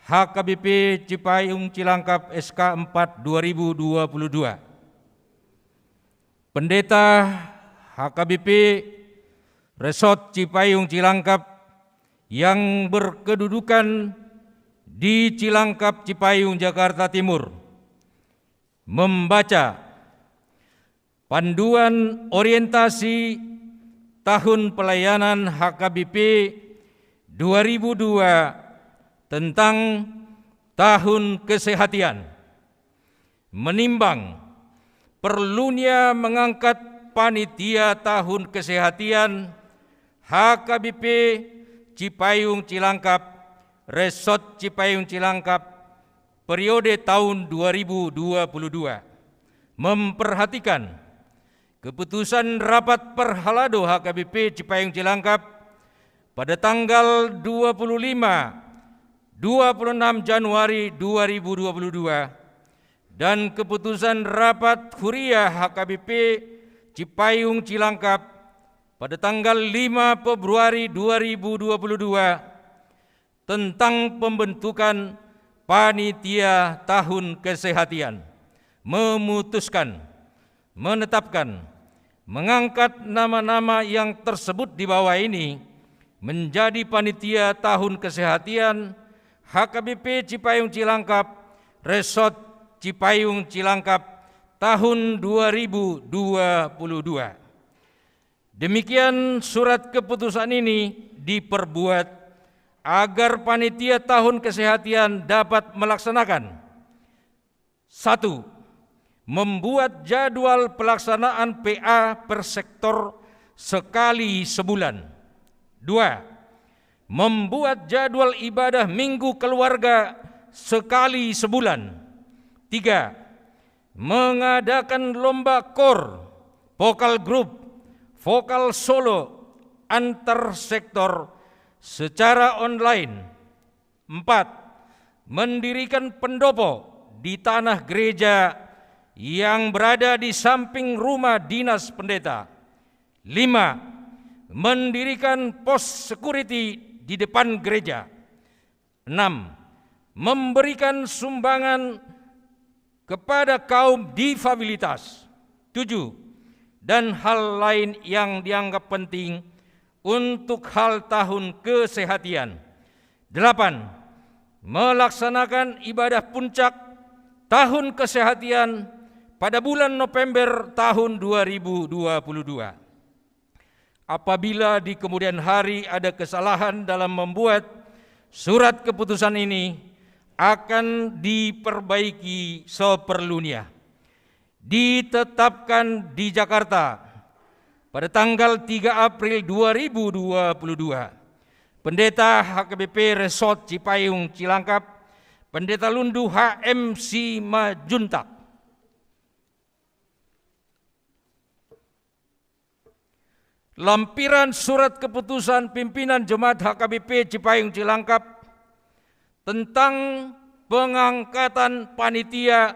HKBP Cipayung Cilangkap SK 4 2022. Pendeta HKBP Resort Cipayung Cilangkap yang berkedudukan di Cilangkap, Cipayung, Jakarta Timur membaca panduan orientasi tahun pelayanan HKBP 2002 tentang tahun kesehatian, menimbang perlunya mengangkat panitia tahun kesehatian HKBP Cipayung Cilangkap Resort Cipayung Cilangkap periode tahun 2022, memperhatikan keputusan rapat Perhalado HKBP Cipayung Cilangkap pada tanggal 26 Januari 2022 dan keputusan rapat Huria HKBP Cipayung Cilangkap pada tanggal 5 Februari 2022 tentang pembentukan panitia tahun kesehatian, memutuskan, menetapkan, mengangkat nama-nama yang tersebut di bawah ini menjadi panitia tahun kesehatian HKBP Cipayung Cilangkap Resort Cipayung Cilangkap tahun 2022. Demikian surat keputusan ini diperbuat agar panitia tahun kesehatian dapat melaksanakan 1. Membuat jadwal pelaksanaan PA per sektor sekali sebulan. 2. Membuat jadwal ibadah minggu keluarga sekali sebulan. 3. Mengadakan lomba kor, vokal grup, vokal solo antar sektor secara online. 4. mendirikan pendopo di tanah gereja yang berada di samping rumah dinas pendeta. 5. Mendirikan pos security di depan gereja. 6. Memberikan sumbangan kepada kaum difabilitas. 7. Dan hal lain yang dianggap penting untuk hal tahun kesehatan. 8. Melaksanakan ibadah puncak tahun kesehatan pada bulan November tahun 2022. Apabila di kemudian hari ada kesalahan dalam membuat surat keputusan ini, akan diperbaiki seperlunya. Ditetapkan di Jakarta pada tanggal 3 April 2022. Pendeta HKBP Resort Cipayung Cilangkap, Pendeta Lundu HMC Majuntak. Lampiran surat keputusan pimpinan Jemaat HKBP Cipayung Cilangkap tentang pengangkatan panitia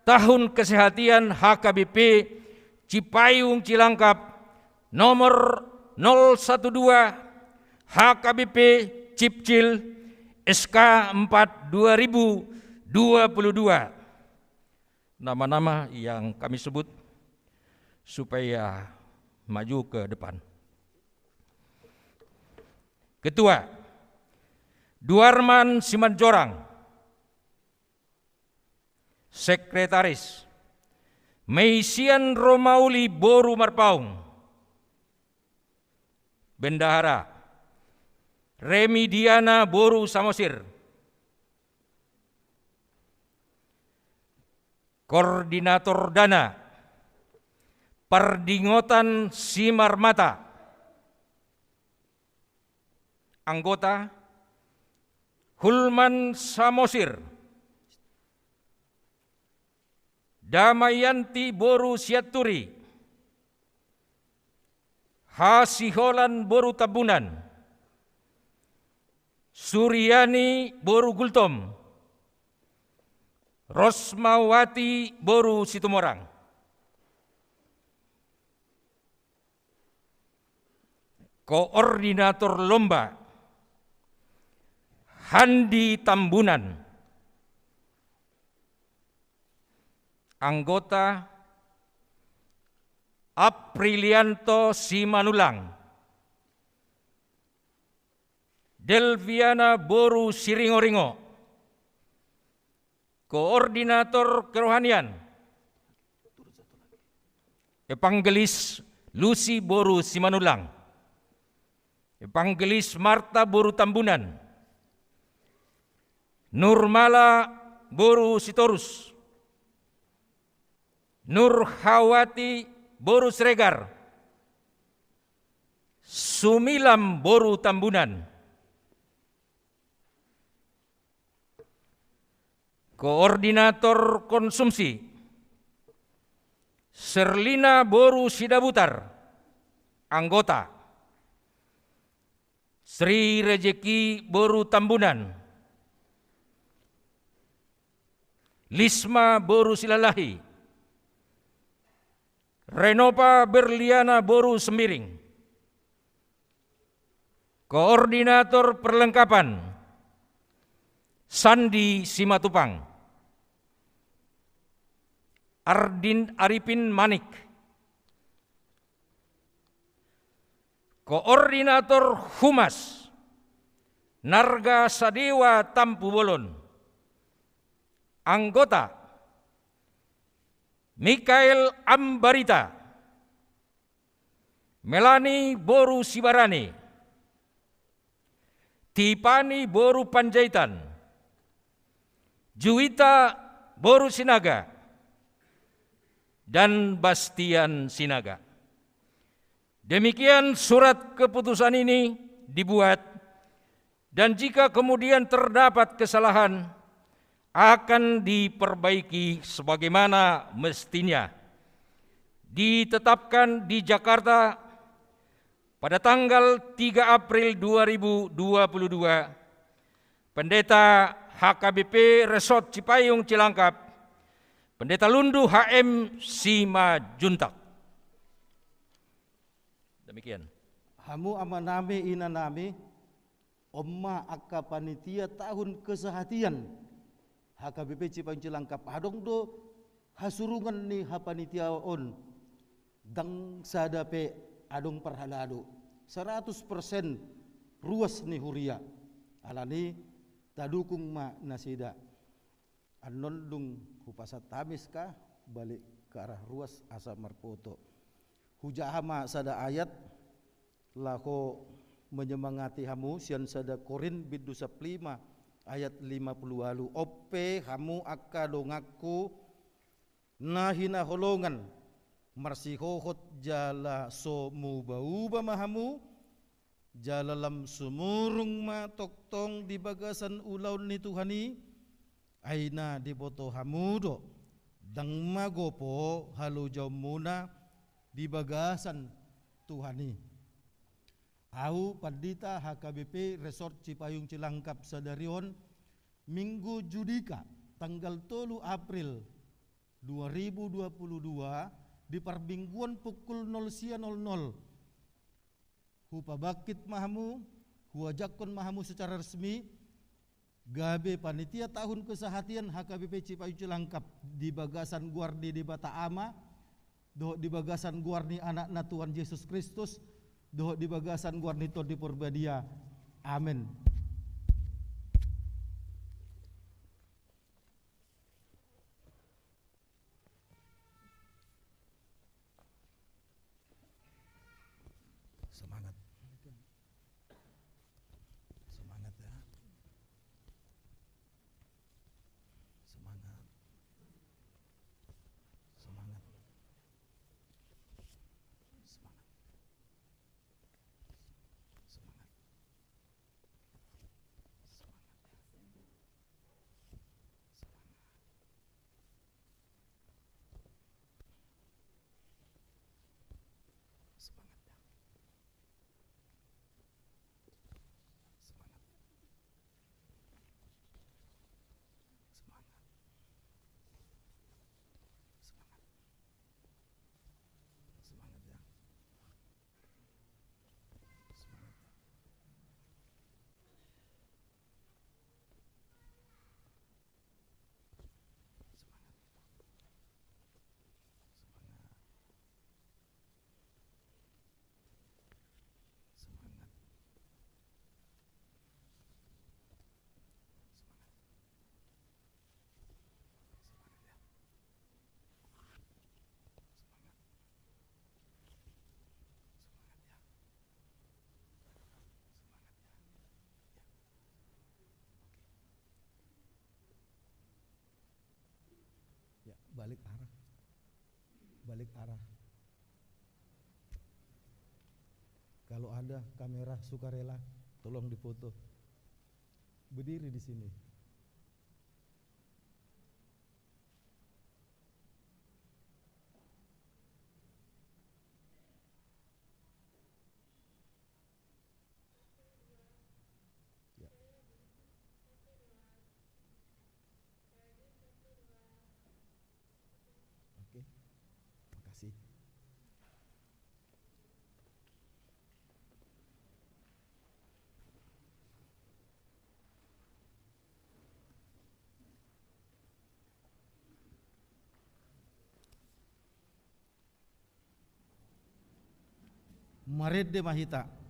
tahun kesehatan HKBP Cipayung Cilangkap nomor 012 HKBP Cipcil SK 4 2022. Nama-nama yang kami sebut supaya maju ke depan. Ketua Duarman Simanjorang. Sekretaris Meisian Romauli Boru Marpaung. Bendahara Remidiana Boru Samosir. Koordinator Dana Pardingotan Simarmata. Anggota Hulman Samosir. Damayanti Boru Siaturi. Hasiholan Boru Tabunan. Suryani Boru Gultom. Rosmawati Boru Situmorang. Koordinator Lomba Handi Tambunan. Anggota Aprilianto Simanulang. Delviana Boru Siringoringo. Koordinator Kerohanian Evangelis Lucy Boru Simanulang. Evangelis Marta Boru Tambunan. Nurmala Boru Sitorus. Nurhawati Boru Sregar. Sumilam Boru Tambunan. Koordinator Konsumsi Serlina Boru Sidabutar. Anggota Sri Rejeki Boru Tambunan. Lisma Boru Silalahi. Renova Berliana Boru Semiring. Koordinator Perlengkapan Sandi Simatupang. Arifin Manik. Koordinator Humas Narga Sadewa Tampu Bolon. Anggota Mikael Ambarita. Melani Boru Sibarani. Tipani Boru Panjaitan. Juwita Boru Sinaga. Dan Bastian Sinaga. Demikian surat keputusan ini dibuat, dan jika kemudian terdapat kesalahan akan diperbaiki sebagaimana mestinya. Ditetapkan di Jakarta pada tanggal 3 April 2022, Pendeta HKBP Resort Cipayung Cilangkap, Pendeta Lundu HM Simajuntak. Demikian. Hamu amanami inanami, Omma akka panitia tahun kesehatian HKBP Cipayung Cilangkap adong do hasurungan ni hapanitia on dang sadape adong perhalado 100% ruas ni huria alani tadukung ma nasida anon dung hupasat tamis ka balik ke arah ruas asa marpoto hujahama sada ayat lako menyemangati hamu sian sada Korin bidu 5 ayat 50 alu ope hamu akka dongaku nahina holongan marsihohot jala so mubauba mahamu jala lam sumurung ma toktong di bagasan ulaun ni Tuhani aina di boto hamudo dang magopo halu jamuna di bagasan Tuhani. Au Pandita HKBP Resort Cipayung Cilangkap Sadarion Minggu Judika tanggal 3 April 2022 di perbingguan pukul 00.00 hupabakit mahamu huajakon mahamu secara resmi gabe panitia tahun kesehatian HKBP Cipayung Cilangkap di bagasan guardi di Bata Ama do di bagasan guardi anak Tuhan Yesus Kristus doh di bagasan guarnito di Purbadia. Amin. Semangat. Semangat ya. Semangat. Semangat. Balik arah. Kalau ada kamera sukarela, tolong dipoto. Berdiri di sini. Oke, makasih. Maret de Mahita.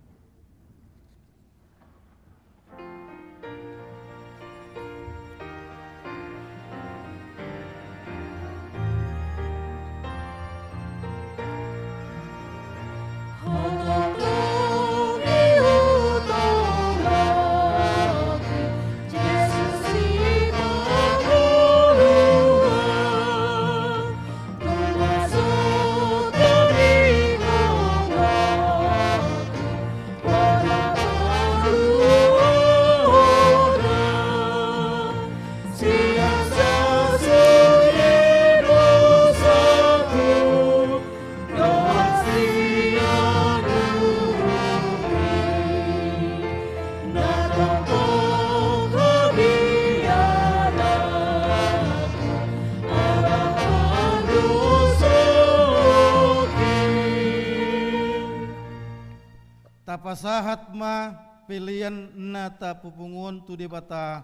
pasahat ma pilihan nata pupungon tu debata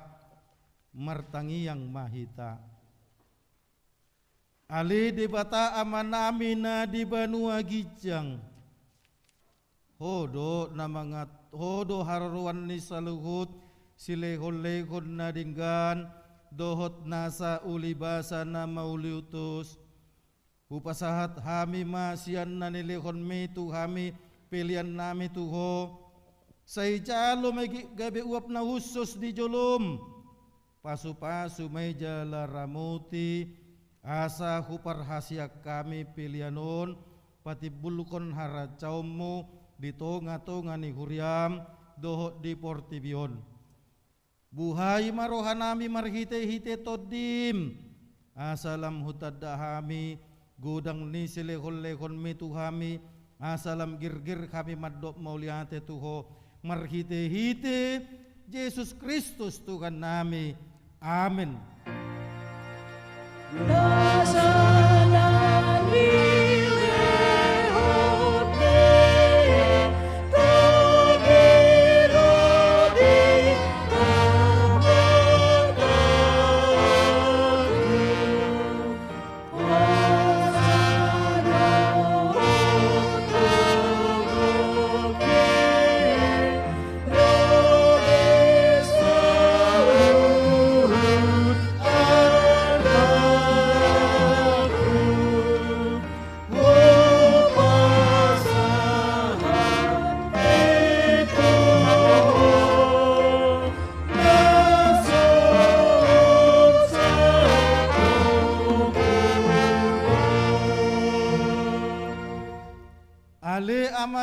martangi yang mahita. Ali debata amanami na di Banua Gijang. Hodo namangat hodo hararuan ni saluhut silehon-lehon na dinggan dohot nasa ulibasa na mauliutus. Upasahat hami masian na nilehon me tu hami pilihan nami tuho. Say jalo may gabi uap na husos di jolom. Pasu-pasu may jala ramuti. Asa hupar hasyak kami pilihanon. Pati bulukon haracaw mo. Di tonga-tonga ni huriam. Dohot di portibion. Buhay marohanami marhite-hite todim. Asalam hutadahami. Gudang ni silehon-lehon mi tuhami. Asalam gir-gir kami madok mauliate tuho. Marhite-hite Yesus Kristus Tuhan nami. Amin.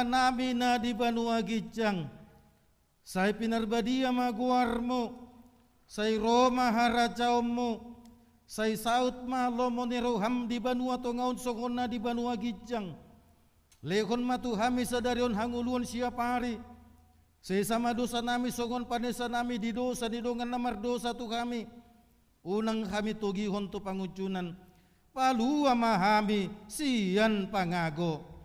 Nami na di Banua Gijang, say pinarbadia maguarmo, say Roma haracawmo, say saut malomo ni roham di Banua tongaun sokon na di Banua Gijang, lehon matuhami sadarion hanguluan siapari, say sama dosa nami sokon panesa nami di dosa di dongan namar dosa tu kami, unang kami tugihon tu pangucunan, palua mahami sian pangago.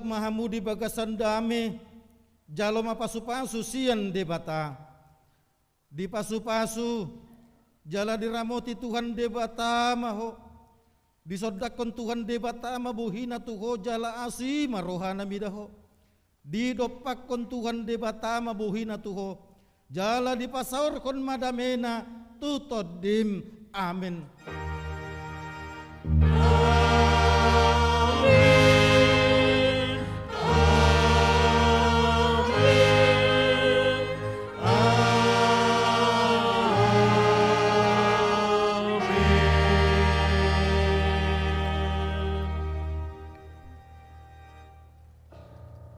Mahamudi bagasan dami jalo mapasu-pasu sian debata di pasu-pasu jala diramoti Tuhan debata maho disodakon Tuhan debata mabuhina tuho jala asi marohana midaho di dopakon Tuhan debata mabuhina tuho jala dipasaur kon madamena tutodim. Amin.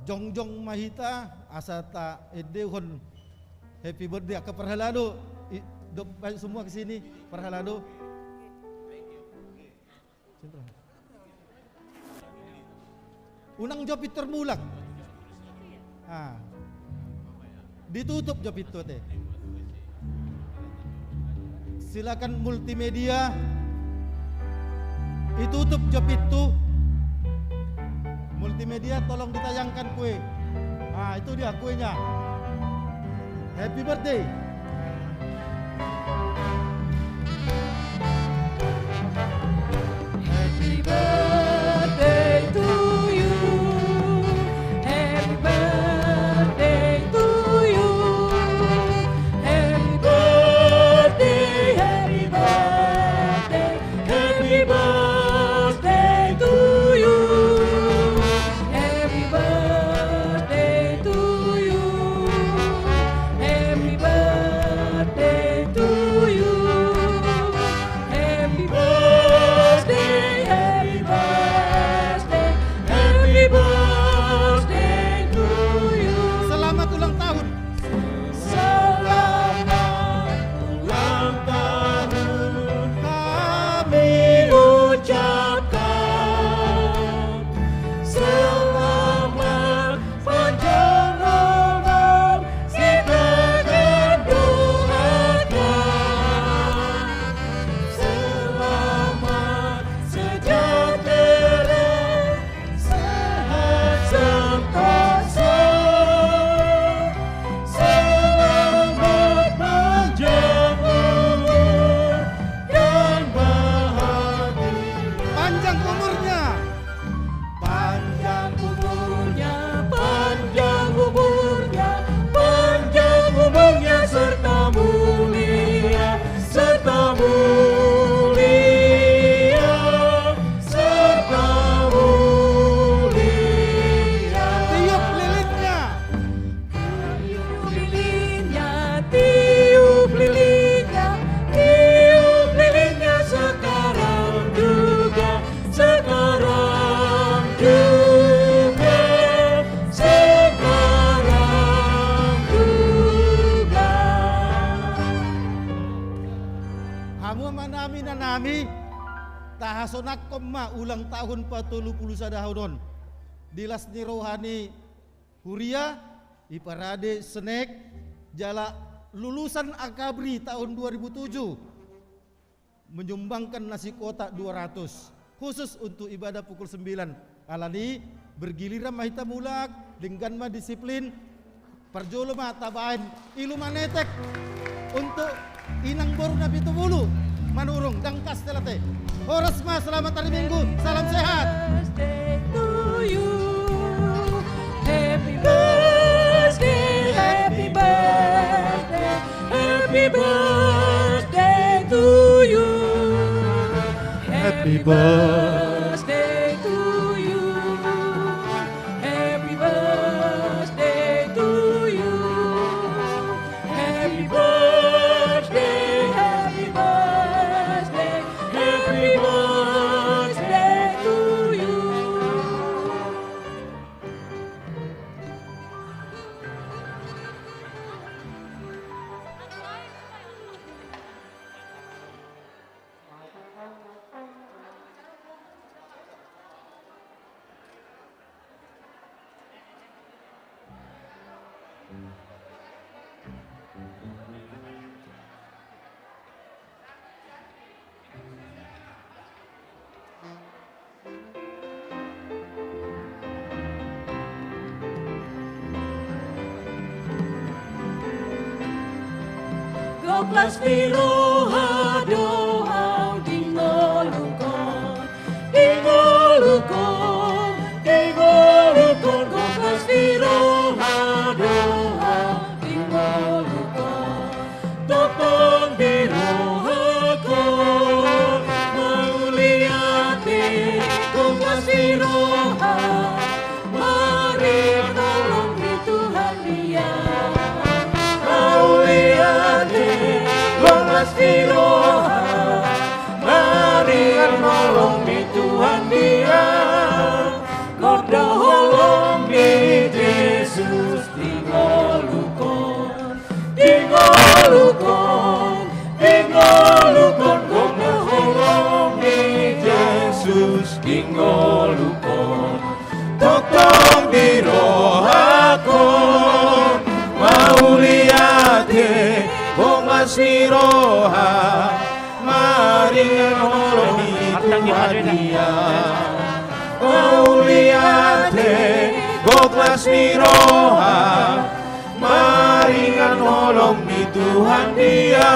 Jongjong mahita asata edehon happy birthday ke perhalado semua ke sini perhalado unang jopit termulak ditutup jopit itu teh silakan multimedia ditutup jopit itu. Multimedia tolong ditayangkan kue. Itu dia kuenya. Happy birthday. Happy birthday to you. Happy birthday to you. Happy birthday, happy birthday, happy birthday to you. Happy birthday. kami nanami tahasonak koma ulang tahun 40 sadahun dilas ni rohani Huria iparade senek jala lulusan akabri tahun 2007 menyumbangkan nasi kotak 200 khusus untuk ibadah pukul 9 alani bergiliran mahita mulak dengan mah disiplin perjolo mah tabain ilu manetek untuk inang boru nabi tubulu manurung dangkas telate horas mah selamat hari Minggu salam sehat. Happy birthday, happy birthday, happy birthday to you. Happy birthday to you. Happy birthday to you. Happy birthday, happy birthday, happy birthday to you. Goplas viroha doa dingolukon, dingolukon, dingolukon. Goplas viroha doa dingolukon, topong birohakon mauliate. Goplas viroha, mari tolong di Tuhan Dia. Goplas viroha, mari nolong di Tuhan Dia. Korda holong di Yesus dingolukon, dingolukon, dingolukon. Korda holong di Yesus dingolukon, totong dirohakon mauliate. Goplas viroha, mari nolong di Tuhan Dia. Mauliate, Goplas viroha, mari nolong di Tuhan Dia.